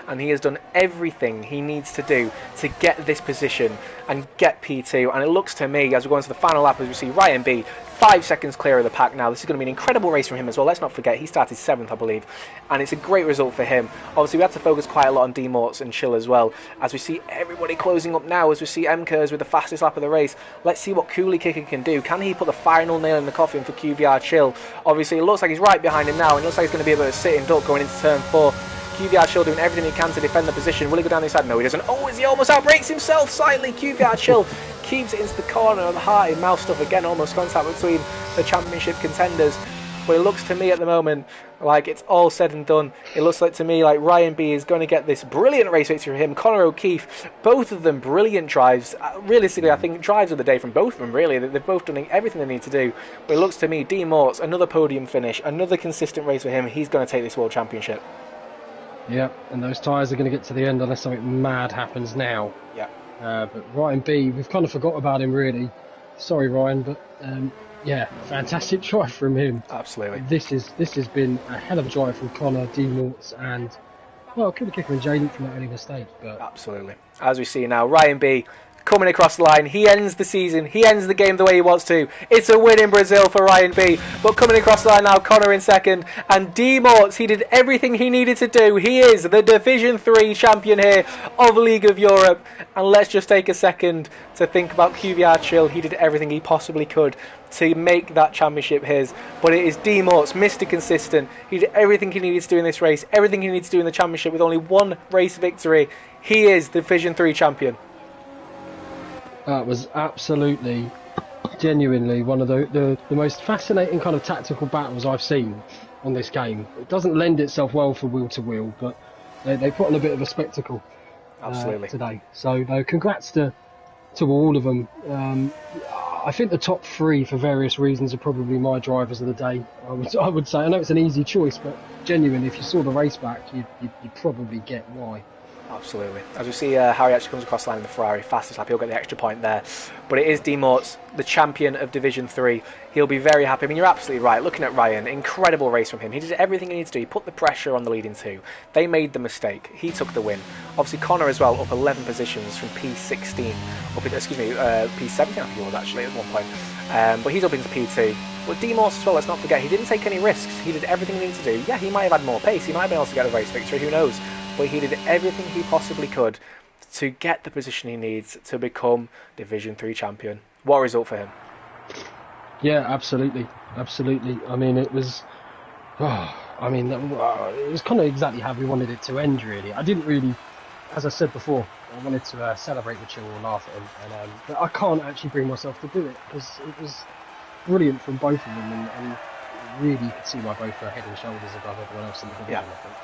and he has done everything he needs to do to get this position and get P2. And it looks to me, as we go into the final lap, as we see Ryan B 5 seconds clear of the pack now. This is going to be an incredible race from him as well. Let's not forget, he started 7th, I believe, and it's a great result for him. Obviously, we had to focus quite a lot on D-Morts and Chill as well, as we see everybody closing up now, as we see MKers with the fastest lap of the race. Let's see what Cooley Kicker can do. Can he put the final nail in the coffin for QVR Chill? Obviously, it looks like he's right behind him now, and it looks like he's going to be able to sit and duck going into turn 4. QVR Chill doing everything he can to defend the position. Will he go down the inside? No, he doesn't. Oh, is he almost outbreaks himself slightly? QVR Chill keeps it into the corner of the heart in mouth stuff again, almost contact between the championship contenders. But it looks to me at the moment like it's all said and done. It looks like to me like Ryan B is going to get this brilliant race victory for him. Connor O'Keefe, both of them brilliant drives. Realistically, I think drives of the day from both of them, really. They've both done everything they need to do. But it looks to me, D-Morts, another podium finish, another consistent race for him. He's going to take this World Championship. Yeah, and those tyres are going to get to the end unless something mad happens now. Yeah. But Ryan B, we've kind of forgot about him, really. Sorry, Ryan, but yeah, fantastic drive from him. Absolutely. This has been a hell of a drive from Connor, D-Morts, and well, Cooley Kicker and Jaden from that early mistake. But absolutely. As we see now, Ryan B coming across the line. He ends the season. He ends the game the way he wants to. It's a win in Brazil for Ryan B. But coming across the line now, Connor in second. And D-Morts, he did everything he needed to do. He is the Division 3 champion here of League of Europe. And let's just take a second to think about QVR Chill. He did everything he possibly could to make that championship his. But it is D-Morts, Mr. Consistent. He did everything he needed to do in this race. Everything he needs to do in the championship with only one race victory. He is the Division 3 champion. That was absolutely, genuinely one of the most fascinating kind of tactical battles I've seen on this game. It doesn't lend itself well for wheel to wheel, but they put on a bit of a spectacle today. So no, congrats to all of them. I think the top 3 for various reasons are probably my drivers of the day. I would say. I know it's an easy choice, but genuinely, if you saw the race back, you'd probably get why. Absolutely. As we see, Harry actually comes across the line in the Ferrari, fastest lap, he'll get the extra point there. But it is D-Morts, the champion of Division 3. He'll be very happy. I mean, you're absolutely right. Looking at Ryan, incredible race from him. He did everything he needed to do. He put the pressure on the leading 2. They made the mistake. He took the win. Obviously, Connor as well, up 11 positions from P16. P17 I think he was actually at one point. But he's up into P2. But D-Morts as well, let's not forget, he didn't take any risks. He did everything he needed to do. Yeah, he might have had more pace. He might have been able to get a race victory. Who knows? But he did everything he possibly could to get the position he needs to become Division 3 champion. What a result for him. Yeah, absolutely. I mean, it was... it was kind of exactly how we wanted it to end, really. I didn't really... As I said before, I wanted to celebrate with Chill or laugh at him. But I can't actually bring myself to do it, because it was brilliant from both of them, and really you could see why both are head and shoulders above everyone else in the division, I think.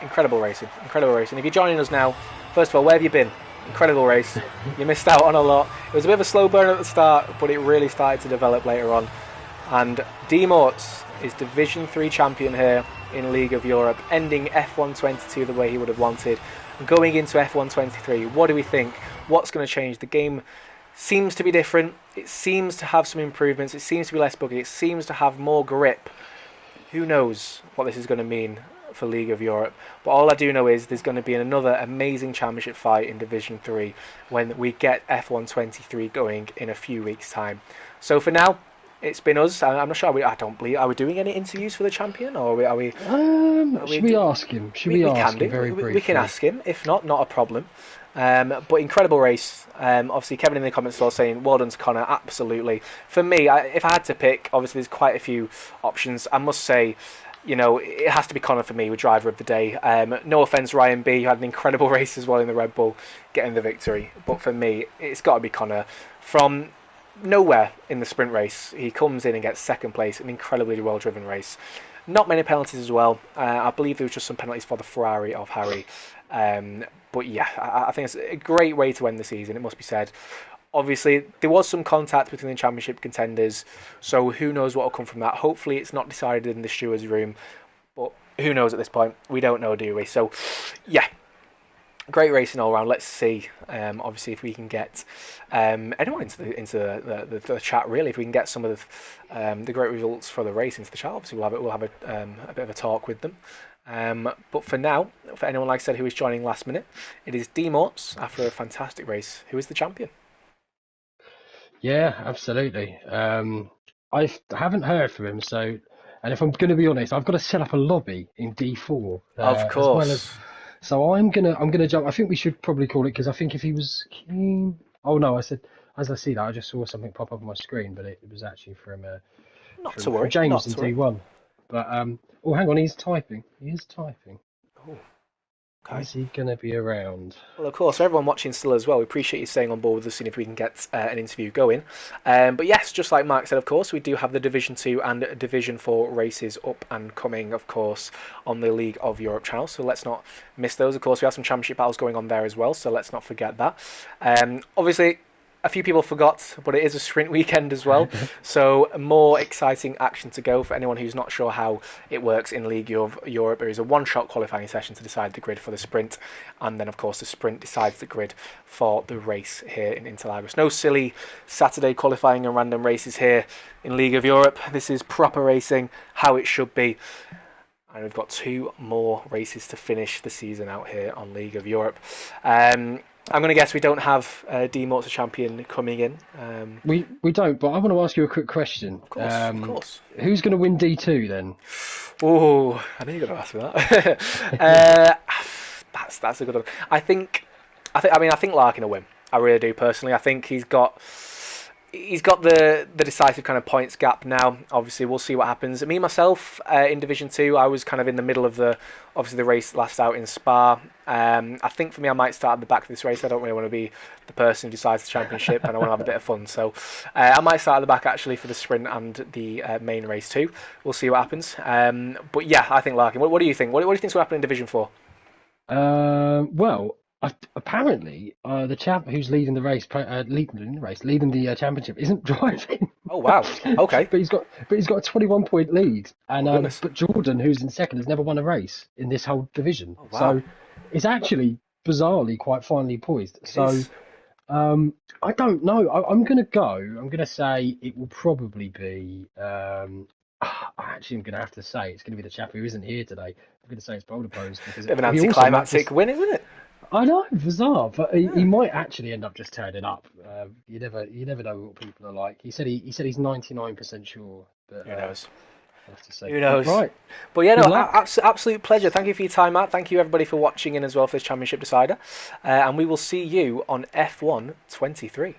Incredible racing. If you're joining us now, first of all, where have you been? Incredible race. You missed out on a lot. It was a bit of a slow burn at the start, but it really started to develop later on. And D-Morts is Division 3 champion here in League of Europe, ending F122 the way he would have wanted. Going into F123, what do we think? What's going to change? The game seems to be different. It seems to have some improvements. It seems to be less buggy. It seems to have more grip. Who knows what this is going to mean for League of Europe? But all I do know is there's going to be another amazing championship fight in Division 3 when we get F123 going in a few weeks' time. So for now, it's been us. I'm not sure. Are we doing any interviews for the champion, or are we? Should we ask him? Should we ask him very briefly? We can ask him. If not a problem. But incredible race. Obviously, Kevin in the comments as well saying, well done to Connor, absolutely. For me, if I had to pick, obviously there's quite a few options. I must say, it has to be Connor for me with driver of the day. No offence, Ryan B, who had an incredible race as well in the Red Bull, getting the victory. But for me, it's got to be Connor. From nowhere in the sprint race, he comes in and gets second place, an incredibly well-driven race. Not many penalties as well. I believe there was just some penalties for the Ferrari of Harry. But yeah, I think it's a great way to end the season, it must be said. Obviously, there was some contact between the championship contenders, so who knows what will come from that. Hopefully, it's not decided in the steward's room, but who knows at this point? We don't know, do we? So, yeah, great racing all around. Let's see, obviously, if we can get anyone into the chat. Really, if we can get some of the great results for the race into the chat, obviously we'll have a bit of a talk with them. But for now, for anyone like I said who is joining last minute, it is D Morts after a fantastic race. Who is the champion? Yeah, absolutely. I haven't heard from him, so, and if I'm going to be honest, I've got to set up a lobby in D4 Of as well as. course. So I'm gonna jump. I think we should probably call it because I think if he was keen. Oh no, I said as I see that I just saw something pop up on my screen, but it was actually from Not to from worry. James Not in to worry. D1. But oh, hang on, he's typing. He is typing. Oh, okay. Is he gonna be around? Well, of course, everyone watching still as well, we appreciate you staying on board with us, seeing if we can get an interview going. But yes, just like Mark said, of course, we do have the Division 2 and Division 4 races up and coming, of course, on the League of Europe channel. So let's not miss those. Of course, we have some championship battles going on there as well, so let's not forget that. Obviously, a few people forgot, but it is a sprint weekend as well, so more exciting action to go. For anyone who's not sure how it works in League of Europe, there is a one-shot qualifying session to decide the grid for the sprint, and then of course the sprint decides the grid for the race here in Interlagos. No silly Saturday qualifying and random races here in League of Europe. This is proper racing, how it should be. And we've got 2 more races to finish the season out here on League of Europe. I'm going to guess we don't have D Mort's a champion coming in. We don't, but I want to ask you a quick question. Of course, of course. Who's going to win D2 then? Oh, I knew you were going to ask me that. That's a good one. I think Larkin will win. I really do personally. I think he's got the decisive kind of points gap now. Obviously, we'll see what happens. Me myself in Division 2, I was kind of in the middle of the race last out in Spa. I think for me, I might start at the back of this race. I don't really want to be the person who decides the championship, and I want to have a bit of fun. So I might start at the back actually for the sprint and the main race too. We'll see what happens. But yeah, I think Larkin. What do you think? What do you think's going to happen in Division 4? Well, apparently the chap who's leading the race, leading the championship, isn't driving. Oh wow! Okay. But he's got a 21-point lead, and Oh, goodness. but Jordan, who's in second, has never won a race in this whole division. Oh, wow. So it's actually bizarrely quite finely poised. So is. I don't know. I'm gonna go. I'm gonna say it will probably be. Actually, I'm gonna have to say it's gonna be the chap who isn't here today. I'm gonna say it's Boulder Pose because Bit of an he also might anticlimactic just. win, isn't it? I know, bizarre, but he might actually end up just turning up. You never know what people are like. He said he's 99% sure, but Who knows? I'll have to say. Who knows? Right. But yeah, Good no, luck. absolute pleasure. Thank you for your time, Matt. Thank you everybody for watching in as well for this championship decider, and we will see you on F1 23.